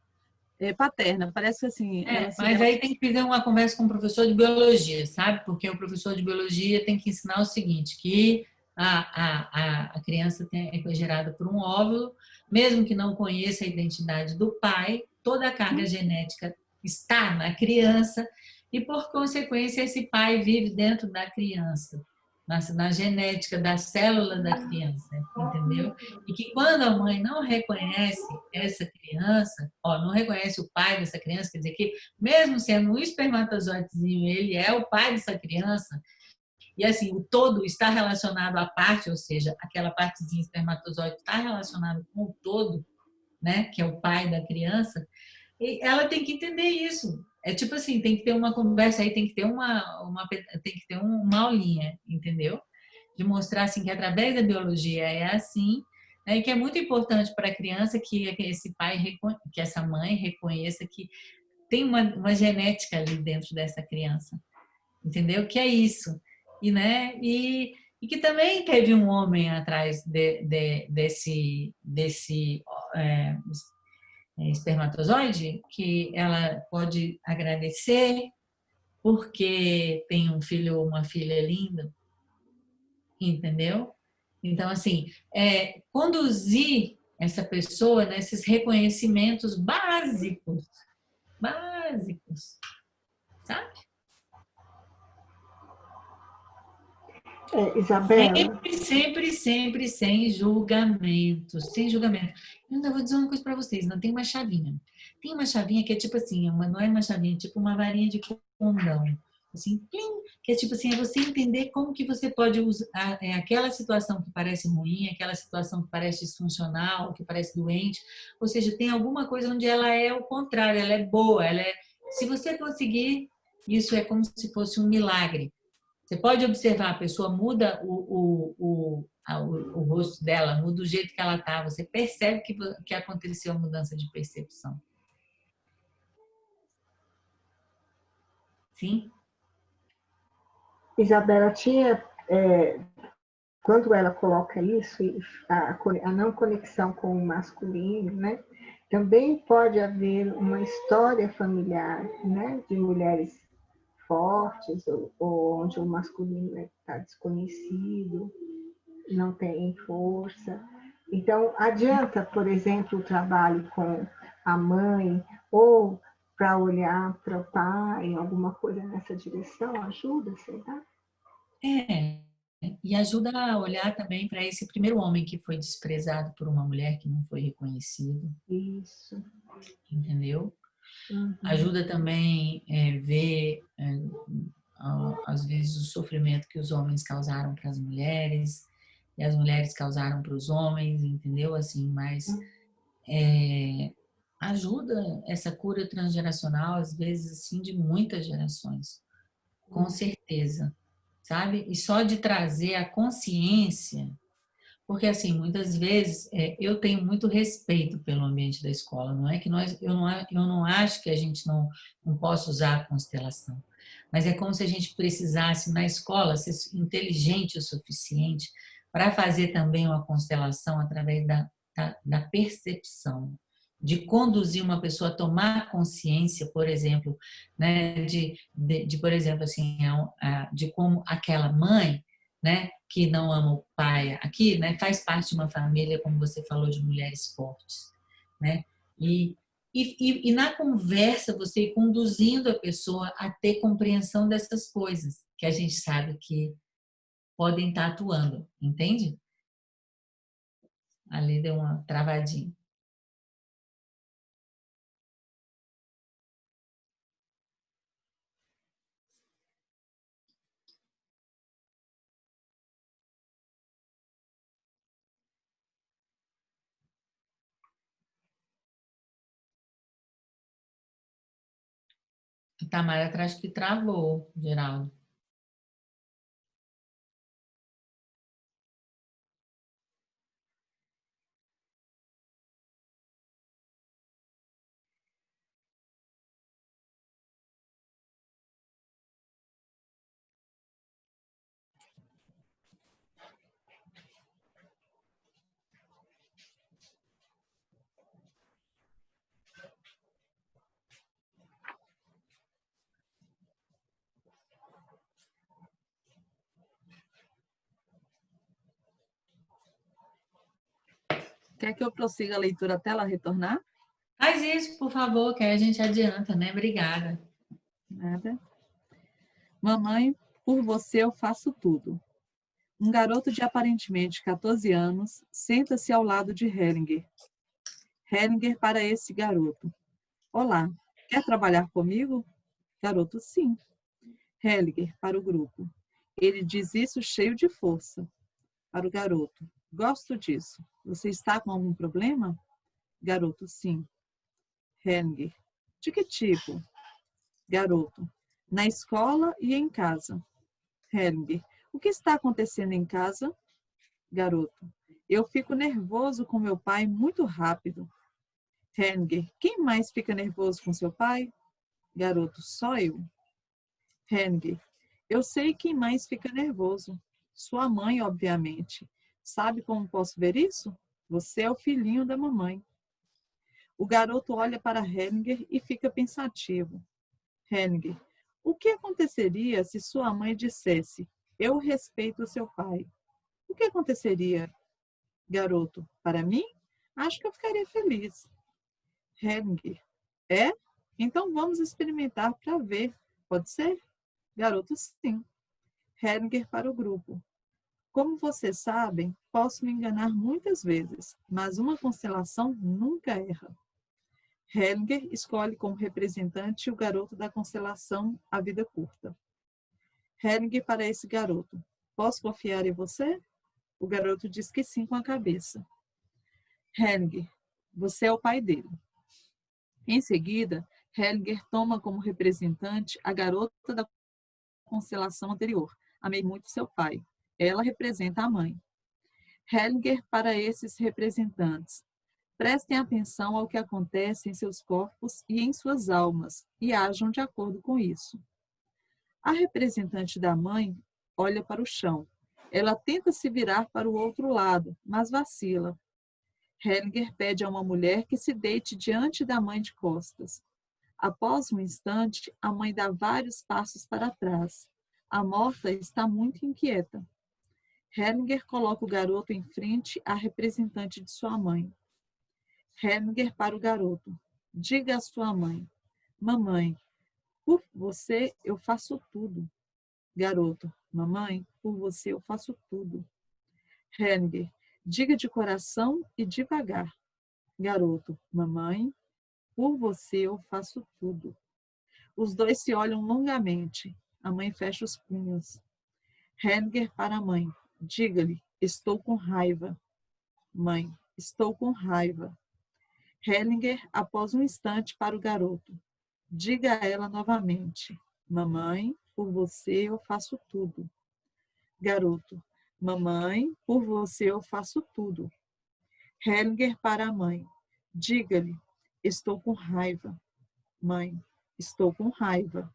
paterna. Parece que assim... Mas aí tem que fazer uma conversa com o professor de biologia, sabe? Porque o professor de biologia tem que ensinar o seguinte, que a criança é gerada por um óvulo, mesmo que não conheça a identidade do pai, toda a carga genética está na criança e, por consequência, esse pai vive dentro da criança, na genética da célula da criança, entendeu? E que quando a mãe não reconhece essa criança, não reconhece o pai dessa criança, quer dizer que mesmo sendo um espermatozoidezinho, ele é o pai dessa criança, e assim, o todo está relacionado à parte, ou seja, aquela partezinha espermatozoide está relacionado com o todo, né, que é o pai da criança, e ela tem que entender isso. É tipo assim, tem que ter uma conversa aí, tem que ter uma aulinha, entendeu? De mostrar assim que através da biologia é assim, né? E que é muito importante para a criança que esse pai, que essa mãe reconheça que tem uma genética ali dentro dessa criança, entendeu? Que é isso. E, né? E que também teve um homem atrás desse espermatozoide, que ela pode agradecer porque tem um filho ou uma filha linda, entendeu? Então, assim, conduzir essa pessoa nesses reconhecimentos básicos, sabe? Isabela. Sempre sem julgamento, sem julgamento. Eu ainda vou dizer uma coisa para vocês, não tem uma chavinha. Tem uma chavinha que é tipo assim, não é uma chavinha, é tipo uma varinha de condão. Assim, que é tipo assim, é você entender como que você pode usar aquela situação que parece ruim, aquela situação que parece disfuncional, que parece doente, ou seja, tem alguma coisa onde ela é o contrário, ela é boa, se você conseguir, isso é como se fosse um milagre. Você pode observar, a pessoa muda o rosto dela, muda o jeito que ela está, você percebe que aconteceu a mudança de percepção. Sim? Isabela, quando ela coloca isso, a não conexão com o masculino, né? Também pode haver uma história familiar, né? De mulheres fortes, ou onde o masculino está desconhecido, não tem força. Então, adianta, por exemplo, o trabalho com a mãe, ou para olhar para o pai, alguma coisa nessa direção, ajuda, será? E ajuda a olhar também para esse primeiro homem que foi desprezado por uma mulher que não foi reconhecido. Isso. Entendeu? Uhum. Ajuda também ver, às vezes, o sofrimento que os homens causaram para as mulheres e as mulheres causaram para os homens, entendeu? Assim, mas ajuda essa cura transgeracional, às vezes, assim, de muitas gerações. Com certeza. Sabe? E só de trazer a consciência, porque assim, muitas vezes eu tenho muito respeito pelo ambiente da escola, não é que eu não acho que a gente não possa usar a constelação, mas é como se a gente precisasse na escola ser inteligente o suficiente para fazer também uma constelação através da percepção, de conduzir uma pessoa a tomar consciência, por exemplo, né, por exemplo, assim, de como aquela mãe, né, que não ama o pai aqui, né, faz parte de uma família, como você falou, de mulheres fortes, né, e na conversa você ir conduzindo a pessoa a ter compreensão dessas coisas que a gente sabe que podem estar atuando, entende? Ali deu uma travadinha. A Tamara acho que travou, Geraldo. Quer que eu prossiga a leitura até ela retornar? Faz isso, por favor, que aí a gente adianta, né? Obrigada. Nada. Mamãe, por você eu faço tudo. Um garoto de aparentemente 14 anos senta-se ao lado de Hellinger. Hellinger para esse garoto. Olá, quer trabalhar comigo? Garoto, sim. Hellinger para o grupo. Ele diz isso cheio de força. Para o garoto. Gosto disso. Você está com algum problema? Garoto, sim. Hellinger. De que tipo? Garoto. Na escola e em casa. Hellinger. O que está acontecendo em casa? Garoto. Eu fico nervoso com meu pai muito rápido. Hellinger. Quem mais fica nervoso com seu pai? Garoto. Só eu. Hellinger. Eu sei quem mais fica nervoso. Sua mãe, obviamente. Sabe como posso ver isso? Você é o filhinho da mamãe. O garoto olha para Hellinger e fica pensativo. Hellinger. O que aconteceria se sua mãe dissesse: eu respeito seu pai? O que aconteceria? Garoto. Para mim? Acho que eu ficaria feliz. Hellinger. É? Então vamos experimentar para ver. Pode ser? Garoto, sim. Hellinger para o grupo. Como vocês sabem, posso me enganar muitas vezes, mas uma constelação nunca erra. Hellinger escolhe como representante o garoto da constelação A Vida Curta. Hellinger para esse garoto. Posso confiar em você? O garoto diz que sim com a cabeça. Hellinger. Você é o pai dele. Em seguida, Hellinger toma como representante a garota da constelação anterior. Amei muito seu pai. Ela representa a mãe. Hellinger para esses representantes. Prestem atenção ao que acontece em seus corpos e em suas almas e ajam de acordo com isso. A representante da mãe olha para o chão. Ela tenta se virar para o outro lado, mas vacila. Hellinger pede a uma mulher que se deite diante da mãe de costas. Após um instante, a mãe dá vários passos para trás. A morta está muito inquieta. Hellinger coloca o garoto em frente à representante de sua mãe. Hellinger para o garoto. Diga à sua mãe. Mamãe, por você eu faço tudo. Garoto. Mamãe, por você eu faço tudo. Hellinger. Diga de coração e devagar. Garoto. Mamãe, por você eu faço tudo. Os dois se olham longamente. A mãe fecha os punhos. Hellinger para a mãe. Diga-lhe, estou com raiva. Mãe, estou com raiva. Hellinger, após um instante, para o garoto. Diga a ela novamente. Mamãe, por você eu faço tudo. Garoto. Mamãe, por você eu faço tudo. Hellinger para a mãe. Diga-lhe, estou com raiva. Mãe, estou com raiva.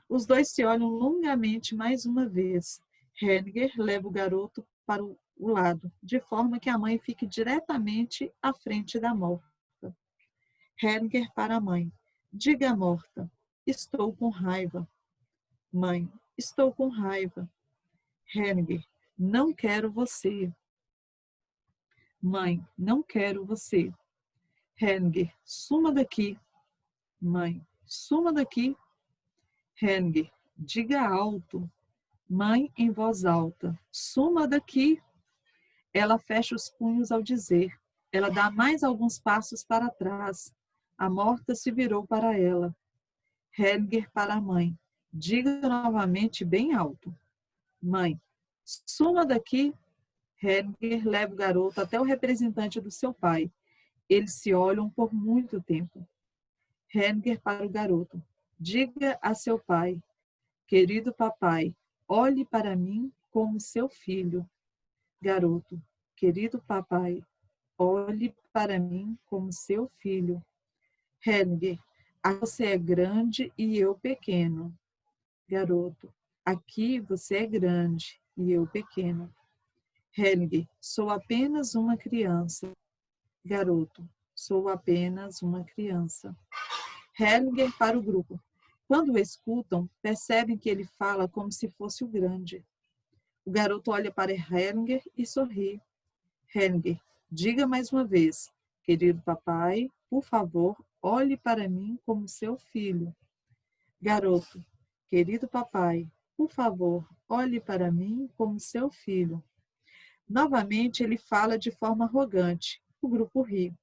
Os dois se olham longamente mais uma vez. Hellinger leva o garoto para o lado, de forma que a mãe fique diretamente à frente da morta. Hellinger para a mãe. Diga à morta. Estou com raiva. Mãe. Estou com raiva. Hellinger. Não quero você. Mãe. Não quero você. Hellinger. Suma daqui. Mãe. Suma daqui. Hellinger. Diga alto. Mãe em voz alta. Suma daqui. Ela fecha os punhos ao dizer. Ela dá mais alguns passos para trás. A morta se virou para ela. Hellinger para a mãe. Diga novamente bem alto. Mãe, suma daqui. Hellinger leva o garoto até o representante do seu pai. Eles se olham por muito tempo. Hellinger para o garoto. Diga a seu pai. Querido papai, olhe para mim como seu filho. Garoto, querido papai, olhe para mim como seu filho. Hellinger, você é grande e eu pequeno. Garoto, aqui você é grande e eu pequeno. Hellinger, sou apenas uma criança. Garoto, sou apenas uma criança. Hellinger para o grupo. Quando o escutam, percebem que ele fala como se fosse o grande. O garoto olha para Hellinger e sorri. Hellinger, diga mais uma vez. Querido papai, por favor, olhe para mim como seu filho. Garoto, querido papai, por favor, olhe para mim como seu filho. Novamente ele fala de forma arrogante. O grupo ri.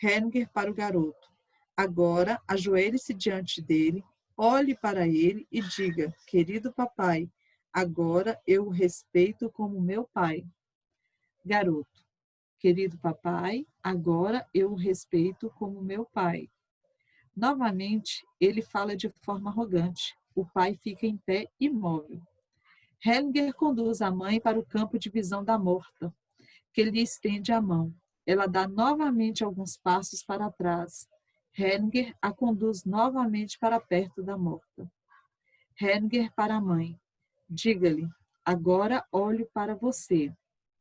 Hellinger para o garoto. Agora, ajoelhe-se diante dele, olhe para ele e diga, querido papai, agora eu o respeito como meu pai. Garoto, querido papai, agora eu o respeito como meu pai. Novamente, ele fala de forma arrogante. O pai fica em pé imóvel. Hellinger conduz a mãe para o campo de visão da morta, que lhe estende a mão. Ela dá novamente alguns passos para trás. Hellinger a conduz novamente para perto da morta. Hellinger para a mãe. Diga-lhe, agora olho para você.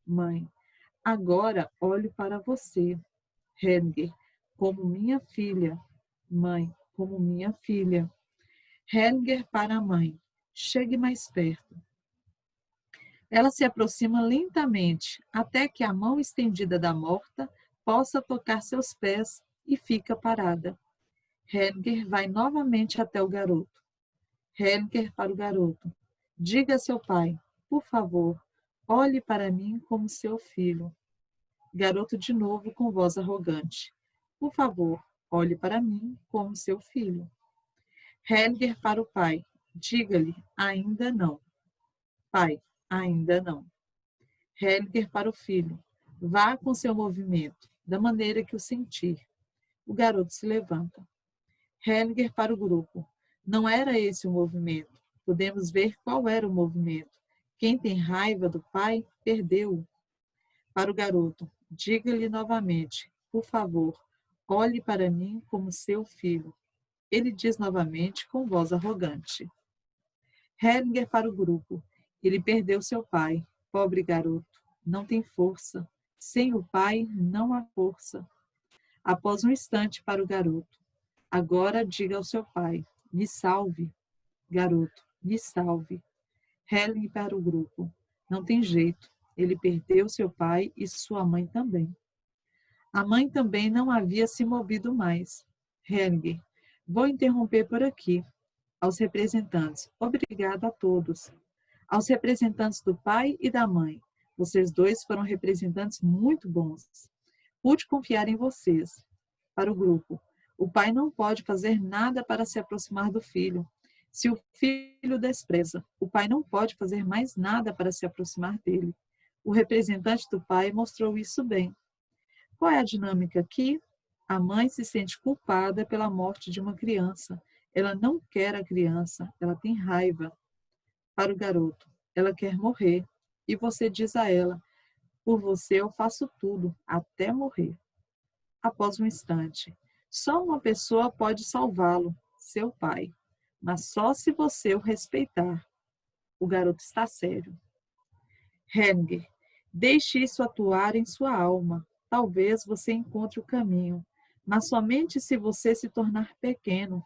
Mãe, agora olho para você. Hellinger, como minha filha. Mãe, como minha filha. Hellinger para a mãe. Chegue mais perto. Ela se aproxima lentamente, até que a mão estendida da morta possa tocar seus pés e fica parada. Hellinger vai novamente até o garoto. Hellinger para o garoto. Diga a seu pai, por favor, olhe para mim como seu filho. Garoto de novo com voz arrogante. Por favor, olhe para mim como seu filho. Hellinger para o pai. Diga-lhe, ainda não. Pai, ainda não. Hellinger para o filho. Vá com seu movimento, da maneira que o sentir. O garoto se levanta. Hellinger para o grupo. Não era esse o movimento. Podemos ver qual era o movimento. Quem tem raiva do pai, perdeu-o. Para o garoto. Diga-lhe novamente, por favor, olhe para mim como seu filho. Ele diz novamente com voz arrogante. Hellinger para o grupo. Ele perdeu seu pai. Pobre garoto. Não tem força. Sem o pai, não há força. Após um instante para o garoto. Agora diga ao seu pai. Me salve. Garoto, me salve. Hellinger para o grupo. Não tem jeito. Ele perdeu seu pai e sua mãe também. A mãe também não havia se movido mais. Hellinger, vou interromper por aqui. Aos representantes, obrigado a todos. Aos representantes do pai e da mãe, vocês dois foram representantes muito bons. Pude confiar em vocês. Para o grupo, o pai não pode fazer nada para se aproximar do filho. Se o filho despreza, o pai não pode fazer mais nada para se aproximar dele. O representante do pai mostrou isso bem. Qual é a dinâmica aqui? A mãe se sente culpada pela morte de uma criança. Ela não quer a criança, ela tem raiva. Para o garoto, ela quer morrer. E você diz a ela, por você eu faço tudo, até morrer. Após um instante, só uma pessoa pode salvá-lo, seu pai. Mas só se você o respeitar. O garoto está sério. Hellinger, deixe isso atuar em sua alma. Talvez você encontre o caminho. mas somente se você se tornar pequeno,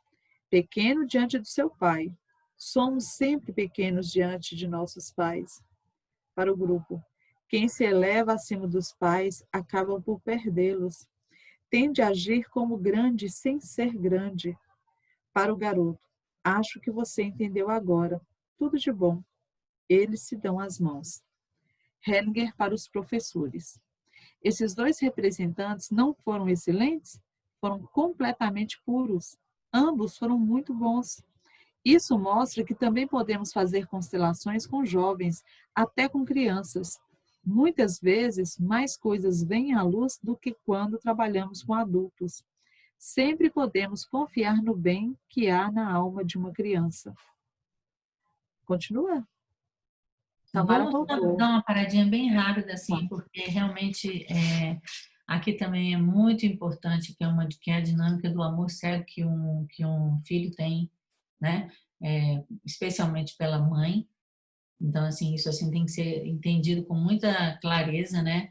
pequeno diante do seu Pai. Somos sempre pequenos diante de nossos pais. Para o grupo, quem se eleva acima dos pais acaba por perdê-los. Tende a agir como grande sem ser grande. Para o garoto, acho que você entendeu agora. Tudo de bom. Eles se dão as mãos. Hellinger para os professores. Esses dois representantes não foram excelentes? Foram completamente puros. Ambos foram muito bons. Isso mostra que também podemos fazer constelações com jovens, até com crianças. Muitas vezes, mais coisas vêm à luz do que quando trabalhamos com adultos. Sempre podemos confiar no bem que há na alma de uma criança. Continua? Tamara Vamos voltou. dar uma paradinha bem rápida, assim, porque realmente aqui também é muito importante que é a dinâmica do amor cego que um filho tem, né? Especialmente pela mãe. Então, assim, isso assim tem que ser entendido com muita clareza, né?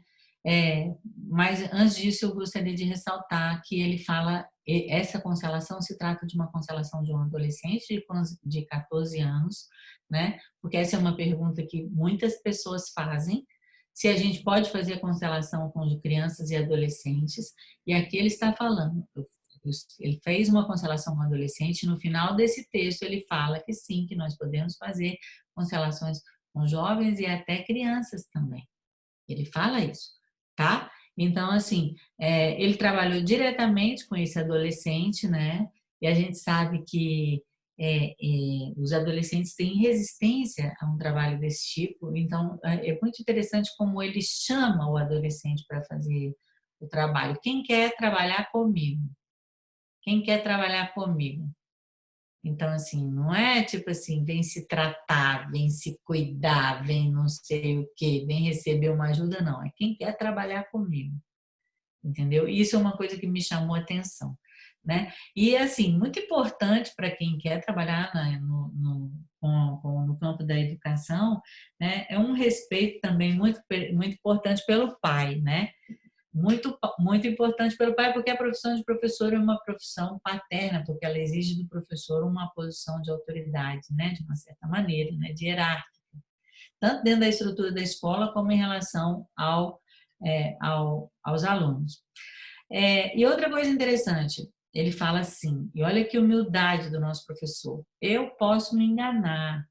Mas antes disso, eu gostaria de ressaltar que ele fala, essa constelação se trata de uma constelação de um adolescente de 14 anos, né? Porque essa é uma pergunta que muitas pessoas fazem, se a gente pode fazer a constelação com crianças e adolescentes, e aqui ele está falando, ele fez uma constelação com adolescente, no final desse texto ele fala que sim, que nós podemos fazer constelações com jovens e até crianças também. Ele fala isso, tá? Então, assim, ele trabalhou diretamente com esse adolescente, né? E a gente sabe que os adolescentes têm resistência a um trabalho desse tipo. Então, é muito interessante como ele chama o adolescente para fazer o trabalho. Quem quer trabalhar comigo? Quem quer trabalhar comigo? Então, assim, não é tipo assim, vem se tratar, vem se cuidar, vem não sei o quê, vem receber uma ajuda, não. É quem quer trabalhar comigo, entendeu? Isso é uma coisa que me chamou a atenção, né? E, assim, muito importante para quem quer trabalhar no campo da educação, né? É um respeito também muito importante pelo pai, né? Muito importante pelo pai, porque a profissão de professor é uma profissão paterna, porque ela exige do professor uma posição de autoridade, né, de uma certa maneira, né, de hierárquica, tanto dentro da estrutura da escola como em relação aos alunos. E outra coisa interessante, ele fala assim, e olha que humildade do nosso professor, eu posso me enganar,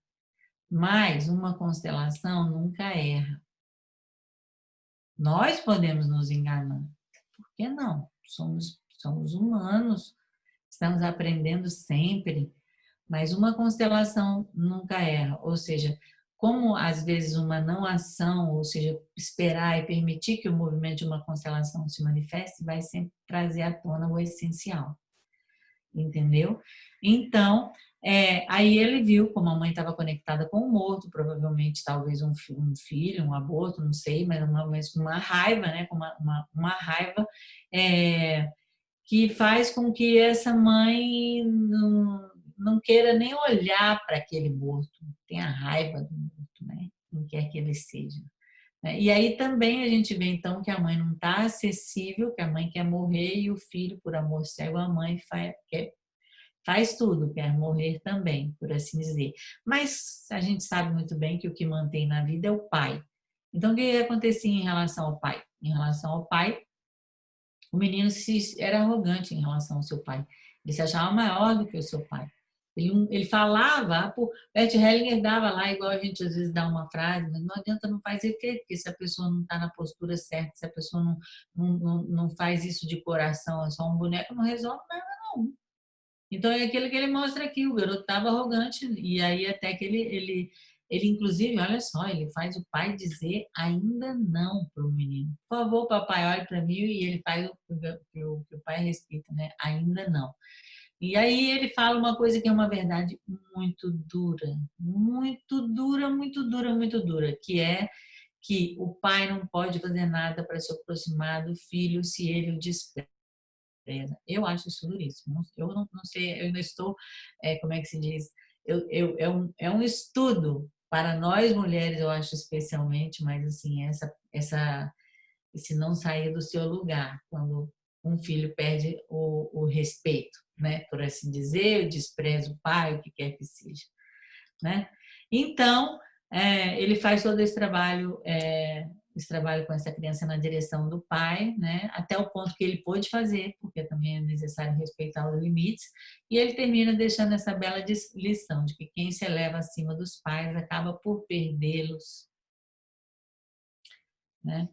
mas uma constelação nunca erra. Nós podemos nos enganar. Por que não? Somos humanos, estamos aprendendo sempre, mas uma constelação nunca erra. Ou seja, como às vezes uma não ação, ou seja, esperar e permitir que o movimento de uma constelação se manifeste, vai sempre trazer à tona o essencial. Entendeu? Então, aí ele viu como a mãe estava conectada com o morto, provavelmente talvez um filho, um aborto, não sei, mas uma raiva, né? Uma raiva que faz com que essa mãe não queira nem olhar para aquele morto, tenha raiva do morto, né? Quem quer que ele seja. E aí também a gente vê então que a mãe não está acessível, que a mãe quer morrer e o filho, por amor cego, a mãe faz tudo, quer morrer também, por assim dizer. Mas a gente sabe muito bem que o que mantém na vida é o pai. Então, o que acontecia em relação ao pai? Em relação ao pai, o menino era arrogante em relação ao seu pai. Ele se achava maior do que o seu pai. Ele falava, Bert Hellinger dava lá, igual a gente às vezes dá uma frase, mas não adianta, não faz efeito, porque se a pessoa não está na postura certa, se a pessoa não faz isso de coração, é só um boneco, não resolve nada, não. Então é aquilo que ele mostra aqui, o garoto estava arrogante, e aí até que ele inclusive, olha só, ele faz o pai dizer ainda não para o menino. Por favor, papai, olhe para mim, e ele faz o que o pai respeita, né? Ainda não. E aí ele fala uma coisa que é uma verdade muito dura, muito dura, muito dura, muito dura, que é que o pai não pode fazer nada para se aproximar do filho se ele o despreza. Eu acho isso duríssimo. Eu não sei, eu ainda estou, como é que se diz? É um estudo para nós mulheres, eu acho especialmente, mas assim, esse não sair do seu lugar, um filho perde o respeito, né? Por assim dizer, despreza o pai, o que quer que seja, né? Então, ele faz todo esse trabalho com essa criança na direção do pai, né? Até o ponto que ele pôde fazer, porque também é necessário respeitar os limites, e ele termina deixando essa bela lição de que quem se eleva acima dos pais acaba por perdê-los, né?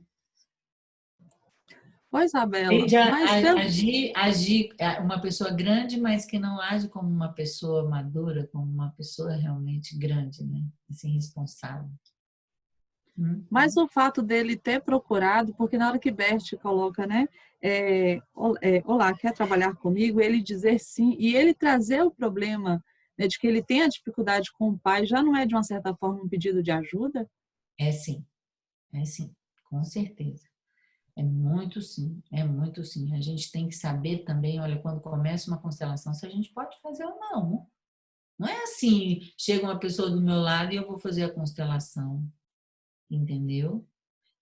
Oi, Isabela, Tende a mas pelo... agir uma pessoa grande, mas que não age como uma pessoa madura, como uma pessoa realmente grande, né? Assim, responsável. Mas o fato dele ter procurado, porque na hora que Bert coloca, né, olá, quer trabalhar comigo? Ele dizer sim, e ele trazer o problema, né, de que ele tem a dificuldade com o pai, já não é, de uma certa forma, um pedido de ajuda? É sim, com certeza. É muito sim. A gente tem que saber também, olha, quando começa uma constelação, se a gente pode fazer ou não. Não é assim, chega uma pessoa do meu lado e eu vou fazer a constelação, entendeu?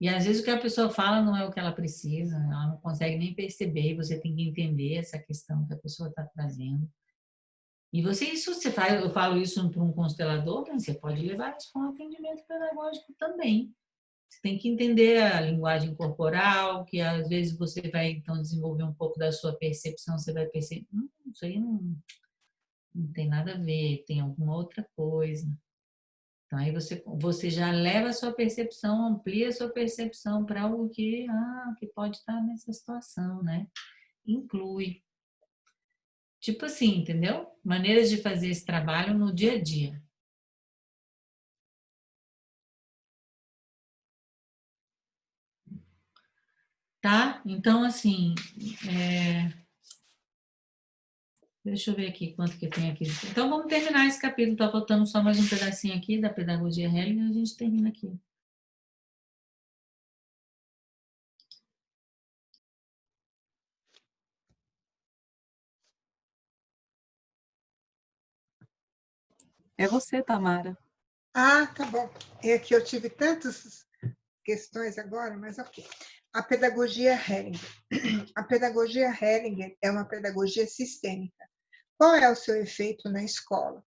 E às vezes o que a pessoa fala não é o que ela precisa, ela não consegue nem perceber, e você tem que entender essa questão que a pessoa está trazendo. E você faz, eu falo isso para um constelador, mas você pode levar isso para um atendimento pedagógico também. Você tem que entender a linguagem corporal, que às vezes você vai então desenvolver um pouco da sua percepção, você vai perceber, isso aí não tem nada a ver, tem alguma outra coisa. Então aí você já leva a sua percepção, amplia a sua percepção para algo que pode estar nessa situação, né? Inclui. Tipo assim, entendeu? Maneiras de fazer esse trabalho no dia a dia. Tá? Então, assim, deixa eu ver aqui quanto que tem aqui. Então, vamos terminar esse capítulo. Tá faltando só mais um pedacinho aqui da pedagogia Hellinger e a gente termina aqui. É você, Tamara. Ah, tá bom. É que eu tive tantas questões agora, mas ok. A pedagogia Hellinger. A pedagogia Hellinger é uma pedagogia sistêmica. Qual é o seu efeito na escola?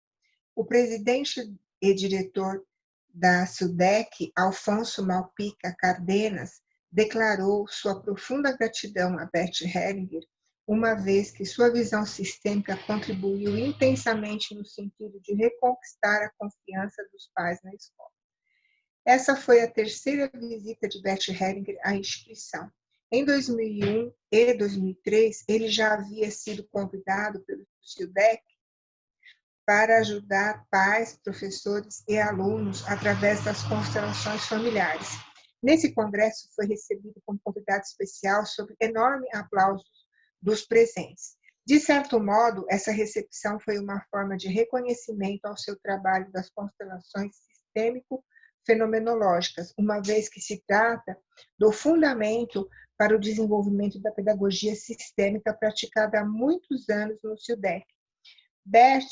O presidente e diretor da SUDEC, Alfonso Malpica Cardenas, declarou sua profunda gratidão a Bert Hellinger, uma vez que sua visão sistêmica contribuiu intensamente no sentido de reconquistar a confiança dos pais na escola. Essa foi a terceira visita de Bert Hellinger à instituição. Em 2001 e 2003, ele já havia sido convidado pelo SUDEC para ajudar pais, professores e alunos através das constelações familiares. Nesse congresso, foi recebido como convidado especial sob enorme aplauso dos presentes. De certo modo, essa recepção foi uma forma de reconhecimento ao seu trabalho das constelações sistêmico-fenomenológicas, uma vez que se trata do fundamento para o desenvolvimento da pedagogia sistêmica praticada há muitos anos no SUDEC. Bert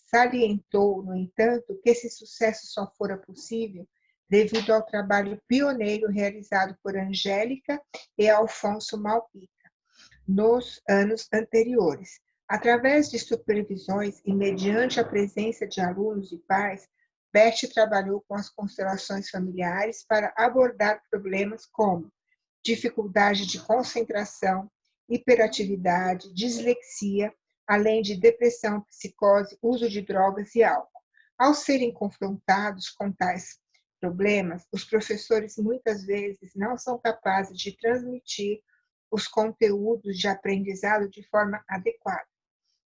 salientou, no entanto, que esse sucesso só fora possível devido ao trabalho pioneiro realizado por Angélica e Alfonso Malpica nos anos anteriores. Através de supervisões e mediante a presença de alunos e pais, Bert trabalhou com as constelações familiares para abordar problemas como dificuldade de concentração, hiperatividade, dislexia, além de depressão, psicose, uso de drogas e álcool. Ao serem confrontados com tais problemas, os professores muitas vezes não são capazes de transmitir os conteúdos de aprendizado de forma adequada.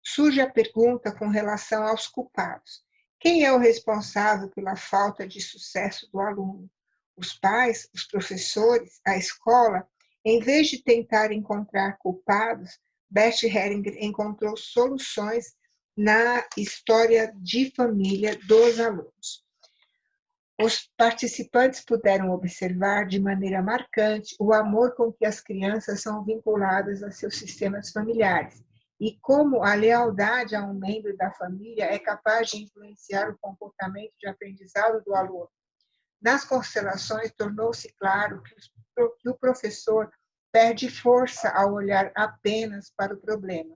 Surge a pergunta com relação aos culpados. Quem é o responsável pela falta de sucesso do aluno? Os pais, os professores, a escola? Em vez de tentar encontrar culpados, Bert Hellinger encontrou soluções na história de família dos alunos. Os participantes puderam observar de maneira marcante o amor com que as crianças são vinculadas a seus sistemas familiares e como a lealdade a um membro da família é capaz de influenciar o comportamento de aprendizado do aluno. Nas constelações, tornou-se claro que o professor perde força ao olhar apenas para o problema.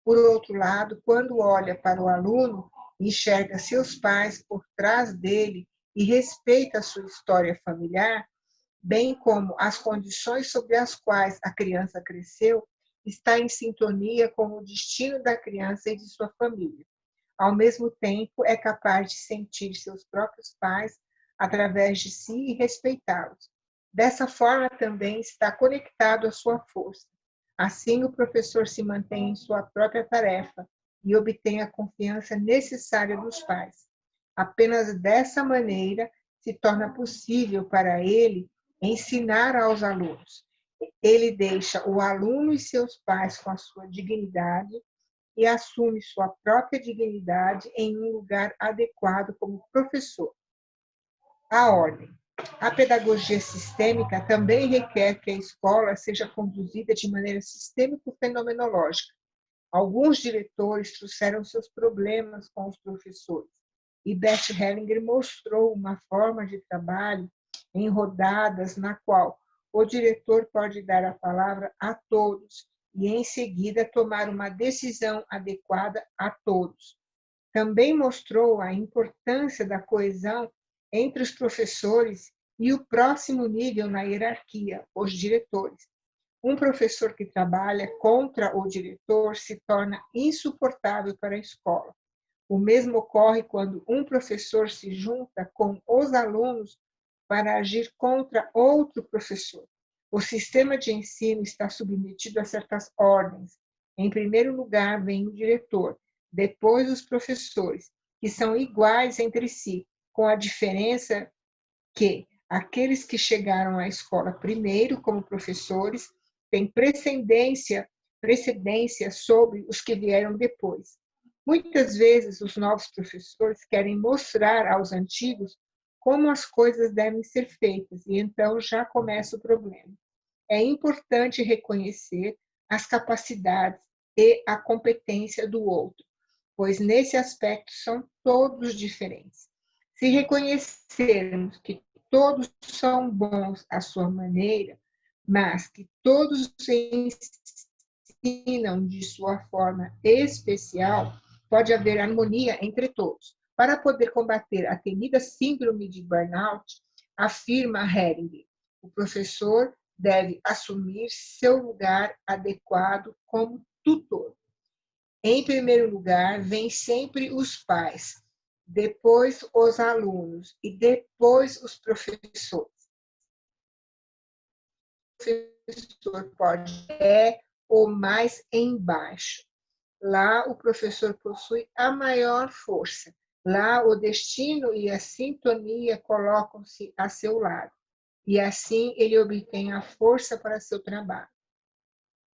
Por outro lado, quando olha para o aluno, enxerga seus pais por trás dele e respeita a sua história familiar, bem como as condições sobre as quais a criança cresceu, está em sintonia com o destino da criança e de sua família. Ao mesmo tempo, é capaz de sentir seus próprios pais através de si e respeitá-los. Dessa forma, também está conectado à sua força. Assim, o professor se mantém em sua própria tarefa e obtém a confiança necessária dos pais. Apenas dessa maneira se torna possível para ele ensinar aos alunos. Ele deixa o aluno e seus pais com a sua dignidade e assume sua própria dignidade em um lugar adequado como professor. A ordem. A pedagogia sistêmica também requer que a escola seja conduzida de maneira sistêmico-fenomenológica. Alguns diretores trouxeram seus problemas com os professores, e Bert Hellinger mostrou uma forma de trabalho em rodadas na qual o diretor pode dar a palavra a todos e, em seguida, tomar uma decisão adequada a todos. Também mostrou a importância da coesão entre os professores e o próximo nível na hierarquia, os diretores. Um professor que trabalha contra o diretor se torna insuportável para a escola. O mesmo ocorre quando um professor se junta com os alunos para agir contra outro professor. O sistema de ensino está submetido a certas ordens. Em primeiro lugar, vem o diretor, depois os professores, que são iguais entre si, com a diferença que aqueles que chegaram à escola primeiro como professores têm precedência sobre os que vieram depois. Muitas vezes, os novos professores querem mostrar aos antigos como as coisas devem ser feitas, e então já começa o problema. É importante reconhecer as capacidades e a competência do outro, pois nesse aspecto são todos diferentes. Se reconhecermos que todos são bons à sua maneira, mas que todos ensinam de sua forma especial, pode haver harmonia entre todos. Para poder combater a temida síndrome de burnout, afirma Hellinger, o professor deve assumir seu lugar adequado como tutor. Em primeiro lugar, vêm sempre os pais, depois os alunos e depois os professores. O professor pode ou mais embaixo. Lá o professor possui a maior força. Lá o destino e a sintonia colocam-se a seu lado. E assim ele obtém a força para seu trabalho.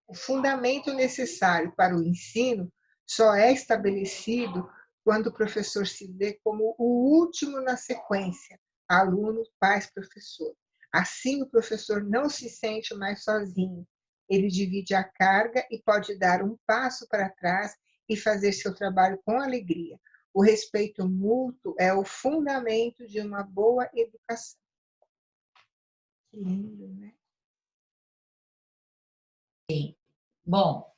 O fundamento necessário para o ensino só é estabelecido quando o professor se vê como o último na sequência, aluno, pais, professor. Assim, o professor não se sente mais sozinho. Ele divide a carga e pode dar um passo para trás e fazer seu trabalho com alegria. O respeito mútuo é o fundamento de uma boa educação. Que lindo, né? Sim. Bom,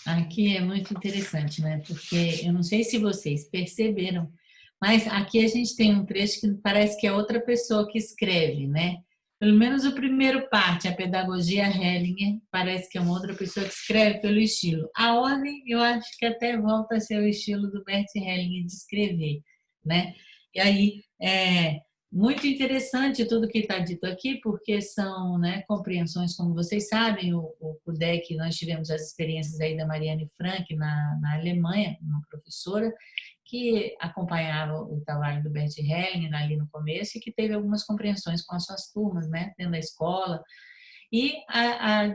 aqui é muito interessante, né? Porque eu não sei se vocês perceberam, mas aqui a gente tem um trecho que parece que é outra pessoa que escreve, né? Pelo menos o primeiro parte, a pedagogia Hellinger, parece que é uma outra pessoa que escreve pelo estilo. A ordem, eu acho que até volta a ser o estilo do Bert Hellinger de escrever, né? E aí, muito interessante tudo que está dito aqui, porque são, né, compreensões, como vocês sabem, o CUDEC, nós tivemos as experiências aí da Mariane Frank na Alemanha, uma professora, que acompanhava o trabalho do Bert Hellinger ali no começo e que teve algumas compreensões com as suas turmas, né, dentro da escola. E,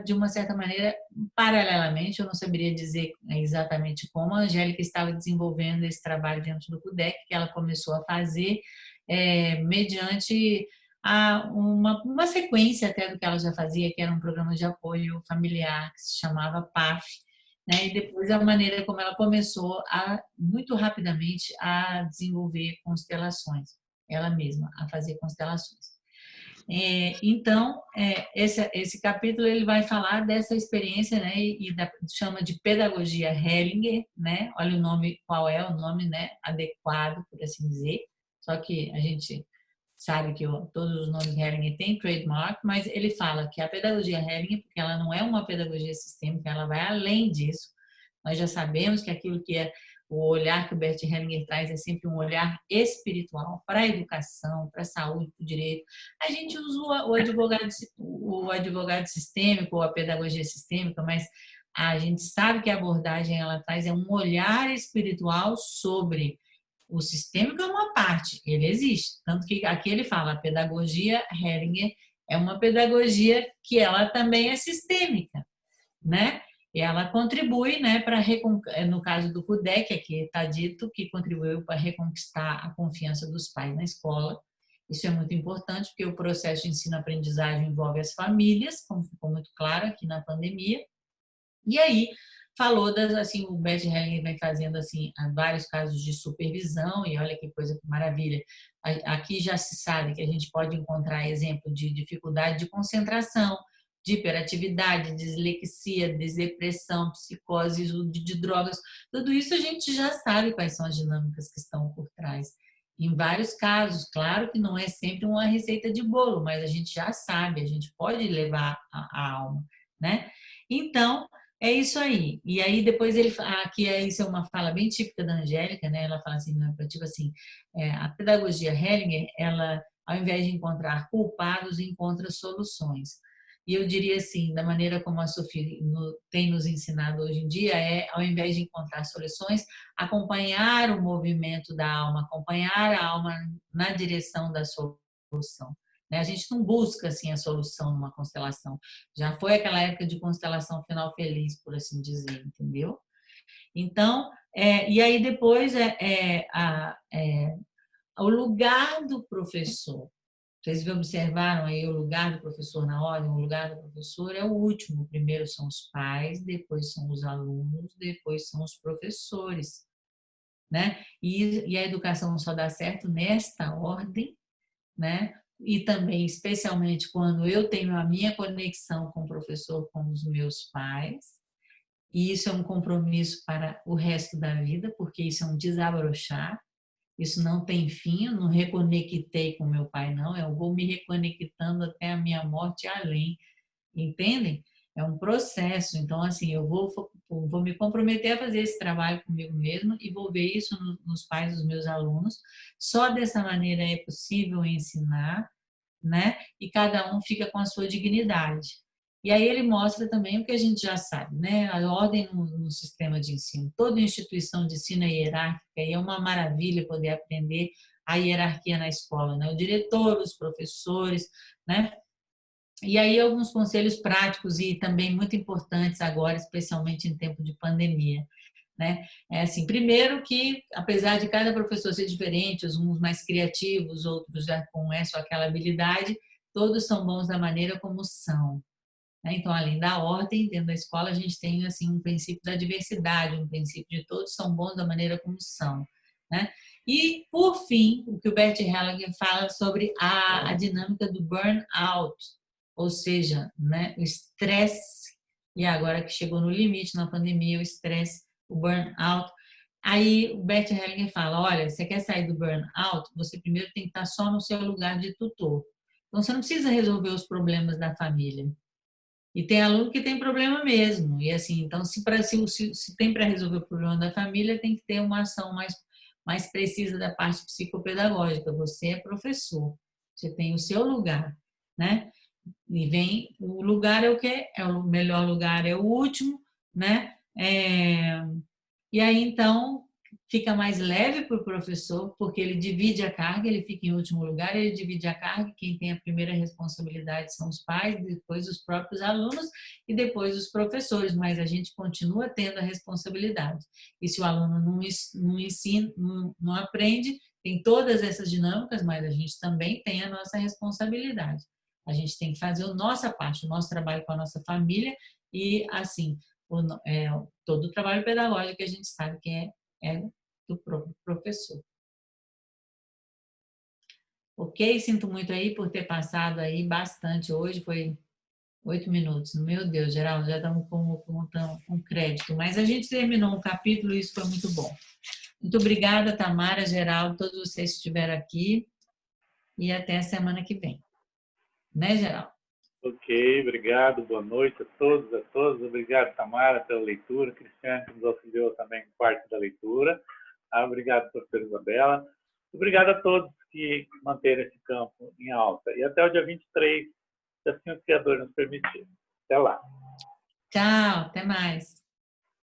de uma certa maneira, paralelamente, eu não saberia dizer exatamente como, a Angélica estava desenvolvendo esse trabalho dentro do CUDEC, que ela começou a fazer mediante uma sequência até do que ela já fazia, que era um programa de apoio familiar, que se chamava PAF, né? E depois a maneira como ela começou muito rapidamente a desenvolver constelações, ela mesma, a fazer constelações. Então, esse capítulo ele vai falar dessa experiência, né, chama de pedagogia Hellinger, né? Olha o nome, qual é o nome, né, adequado, por assim dizer. Só que a gente sabe que todos os nomes Hellinger têm trademark, mas ele fala que a pedagogia Hellinger, porque ela não é uma pedagogia sistêmica, ela vai além disso. Nós já sabemos que aquilo que é o olhar que o Bert Hellinger traz é sempre um olhar espiritual para a educação, para a saúde, para o direito. A gente usa o advogado sistêmico ou a pedagogia sistêmica, mas a gente sabe que a abordagem ela traz um olhar espiritual sobre o sistêmico é uma parte, ele existe. Tanto que aqui ele fala, a pedagogia Hellinger é uma pedagogia que ela também é sistêmica, né? E ela contribui, né, para no caso do CUDEC, aqui está dito que contribuiu para reconquistar a confiança dos pais na escola. Isso é muito importante, porque o processo de ensino-aprendizagem envolve as famílias, como ficou muito claro aqui na pandemia. E aí, falou assim, o Bert Hellinger vem fazendo assim vários casos de supervisão, e olha que coisa maravilha. Aqui já se sabe que a gente pode encontrar exemplo de dificuldade de concentração, de hiperatividade, dislexia, depressão, psicose, uso de drogas. Tudo isso a gente já sabe quais são as dinâmicas que estão por trás. Em vários casos, claro que não é sempre uma receita de bolo, mas a gente já sabe, a gente pode levar a alma, né? Então, é isso aí. E aí depois ele aqui isso é uma fala bem típica da Angélica, né? Ela fala assim, tipo assim, a pedagogia Hellinger, ela ao invés de encontrar culpados, encontra soluções. E eu diria assim, da maneira como a Sofia tem nos ensinado hoje em dia, ao invés de encontrar soluções, acompanhar o movimento da alma, acompanhar a alma na direção da solução. A gente não busca assim a solução numa constelação. Já foi aquela época de constelação final feliz, por assim dizer, entendeu? Então, e aí depois o lugar do professor. Vocês observaram aí o lugar do professor na ordem? O lugar do professor é o último. Primeiro são os pais, depois são os alunos, depois são os professores, né? E a educação só dá certo nesta ordem, né? E também, especialmente, quando eu tenho a minha conexão com o professor, com os meus pais. E isso é um compromisso para o resto da vida, porque isso é um desabrochar. Isso não tem fim, eu não reconectei com meu pai, não. Eu vou me reconectando até a minha morte e além. Entendem? É um processo. Então, assim, eu vou me comprometer a fazer esse trabalho comigo mesmo e vou ver isso nos pais dos meus alunos. Só dessa maneira é possível ensinar, né? E cada um fica com a sua dignidade. E aí ele mostra também o que a gente já sabe, né? A ordem no sistema de ensino. Toda instituição de ensino é hierárquica e é uma maravilha poder aprender a hierarquia na escola, né? O diretor, os professores, né? E aí alguns conselhos práticos e também muito importantes agora, especialmente em tempo de pandemia, né? Assim, primeiro que, apesar de cada professor ser diferente, uns mais criativos, outros já com essa ou aquela habilidade, todos são bons da maneira como são. Né? Então, além da ordem, dentro da escola, a gente tem assim um princípio da diversidade, um princípio de todos são bons da maneira como são. Né? E, por fim, o que o Bert Hellinger fala sobre a dinâmica do burnout, ou seja, né, o estresse, e agora que chegou no limite na pandemia, o estresse, o burnout. Aí o Bert Hellinger fala, olha, você quer sair do burnout, você primeiro tem que estar só no seu lugar de tutor. Então, você não precisa resolver os problemas da família. E tem aluno que tem problema mesmo. E assim, então, se tem para resolver o problema da família, tem que ter uma ação mais precisa da parte psicopedagógica. Você é professor, você tem o seu lugar, né? E vem, o lugar é o quê? O melhor lugar é o último, né? E aí, então, fica mais leve para o professor, porque ele divide a carga, ele fica em último lugar, ele divide a carga, quem tem a primeira responsabilidade são os pais, depois os próprios alunos e depois os professores, mas a gente continua tendo a responsabilidade. E se o aluno não ensina, não aprende, tem todas essas dinâmicas, mas a gente também tem a nossa responsabilidade. A gente tem que fazer a nossa parte, o nosso trabalho com a nossa família e, assim, todo o trabalho pedagógico que a gente sabe que é do próprio professor. Ok? Sinto muito aí por ter passado aí bastante hoje, foi 8 minutos. Meu Deus, Geraldo, já estamos com crédito. Mas a gente terminou um capítulo e isso foi muito bom. Muito obrigada, Tamara, Geraldo, todos vocês que estiveram aqui. E até a semana que vem. Né, Geraldo? Ok, obrigado. Boa noite a todos, a todas. Obrigado, Tamara, pela leitura. Cristiane, que nos auxiliou também com parte da leitura. Obrigado, professora Isabela. Obrigado a todos que manteram esse campo em alta. E até o dia 23, se assim o Criador nos permitir. Até lá. Tchau, até mais.